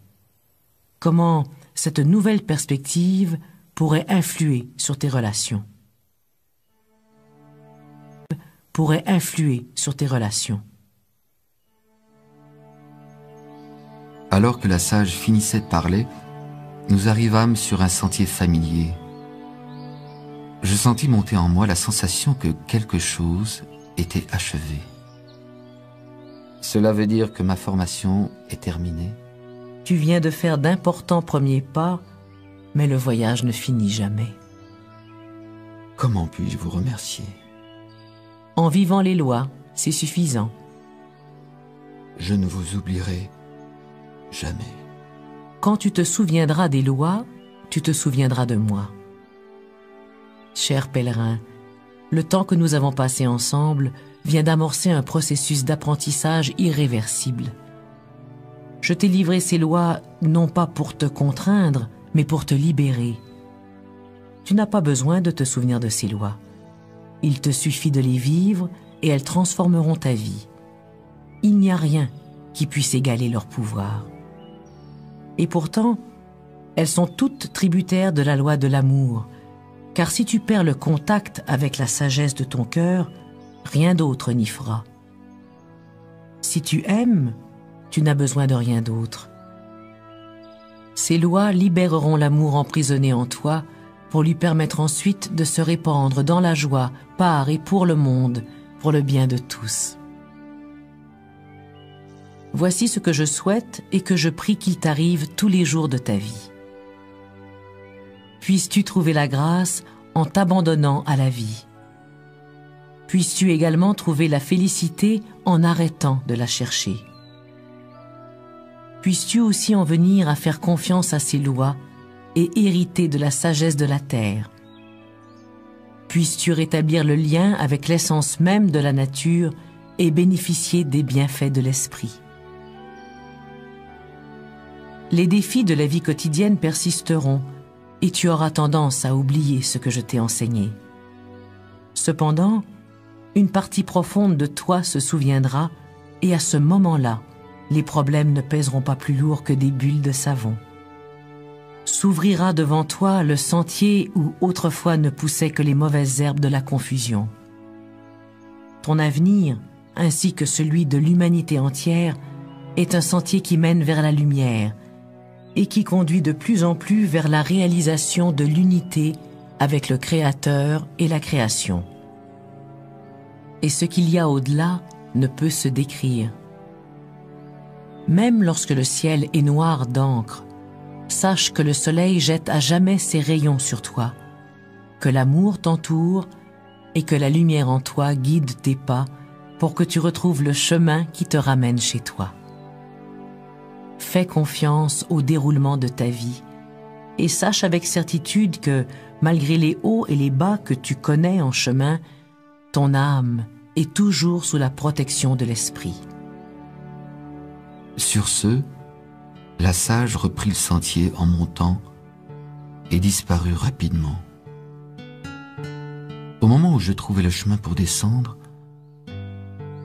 Comment cette nouvelle perspective pourrait influer sur tes relations. Pourrait influer sur tes relations. Alors que la sage finissait de parler, nous arrivâmes sur un sentier familier. Je sentis monter en moi la sensation que quelque chose était achevé. Cela veut dire que ma formation est terminée. Tu viens de faire d'importants premiers pas, mais le voyage ne finit jamais. Comment puis-je vous remercier? En vivant les lois, c'est suffisant. Je ne vous oublierai jamais. Quand tu te souviendras des lois, tu te souviendras de moi. Cher pèlerin, le temps que nous avons passé ensemble vient d'amorcer un processus d'apprentissage irréversible. Je t'ai livré ces lois non pas pour te contraindre, mais pour te libérer. Tu n'as pas besoin de te souvenir de ces lois. Il te suffit de les vivre et elles transformeront ta vie. Il n'y a rien qui puisse égaler leur pouvoir. Et pourtant, elles sont toutes tributaires de la loi de l'amour, car si tu perds le contact avec la sagesse de ton cœur, rien d'autre n'y fera. Si tu aimes, tu n'as besoin de rien d'autre. Ces lois libéreront l'amour emprisonné en toi pour lui permettre ensuite de se répandre dans la joie par et pour le monde, pour le bien de tous. Voici ce que je souhaite et que je prie qu'il t'arrive tous les jours de ta vie. Puisses-tu trouver la grâce en t'abandonnant à la vie. Puisses-tu également trouver la félicité en arrêtant de la chercher. Puisses-tu aussi en venir à faire confiance à ces lois et hériter de la sagesse de la terre. Puisses-tu rétablir le lien avec l'essence même de la nature et bénéficier des bienfaits de l'esprit. Les défis de la vie quotidienne persisteront et tu auras tendance à oublier ce que je t'ai enseigné. Cependant, une partie profonde de toi se souviendra et à ce moment-là, les problèmes ne pèseront pas plus lourd que des bulles de savon. S'ouvrira devant toi le sentier où autrefois ne poussaient que les mauvaises herbes de la confusion. Ton avenir, ainsi que celui de l'humanité entière, est un sentier qui mène vers la lumière et qui conduit de plus en plus vers la réalisation de l'unité avec le Créateur et la création. Et ce qu'il y a au-delà ne peut se décrire. Même lorsque le ciel est noir d'encre, sache que le soleil jette à jamais ses rayons sur toi, que l'amour t'entoure et que la lumière en toi guide tes pas pour que tu retrouves le chemin qui te ramène chez toi. Fais confiance au déroulement de ta vie et sache avec certitude que, malgré les hauts et les bas que tu connais en chemin, ton âme est toujours sous la protection de l'esprit. Sur ce, la sage reprit le sentier en montant et disparut rapidement. Au moment où je trouvais le chemin pour descendre,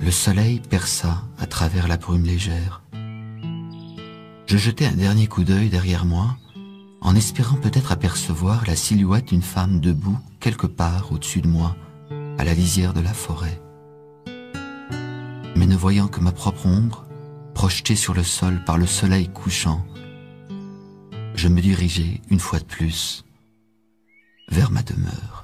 le soleil perça à travers la brume légère. Je jetai un dernier coup d'œil derrière moi, en espérant peut-être apercevoir la silhouette d'une femme debout quelque part au-dessus de moi, à la lisière de la forêt. Mais ne voyant que ma propre ombre, projetée sur le sol par le soleil couchant, je me dirigeai une fois de plus vers ma demeure.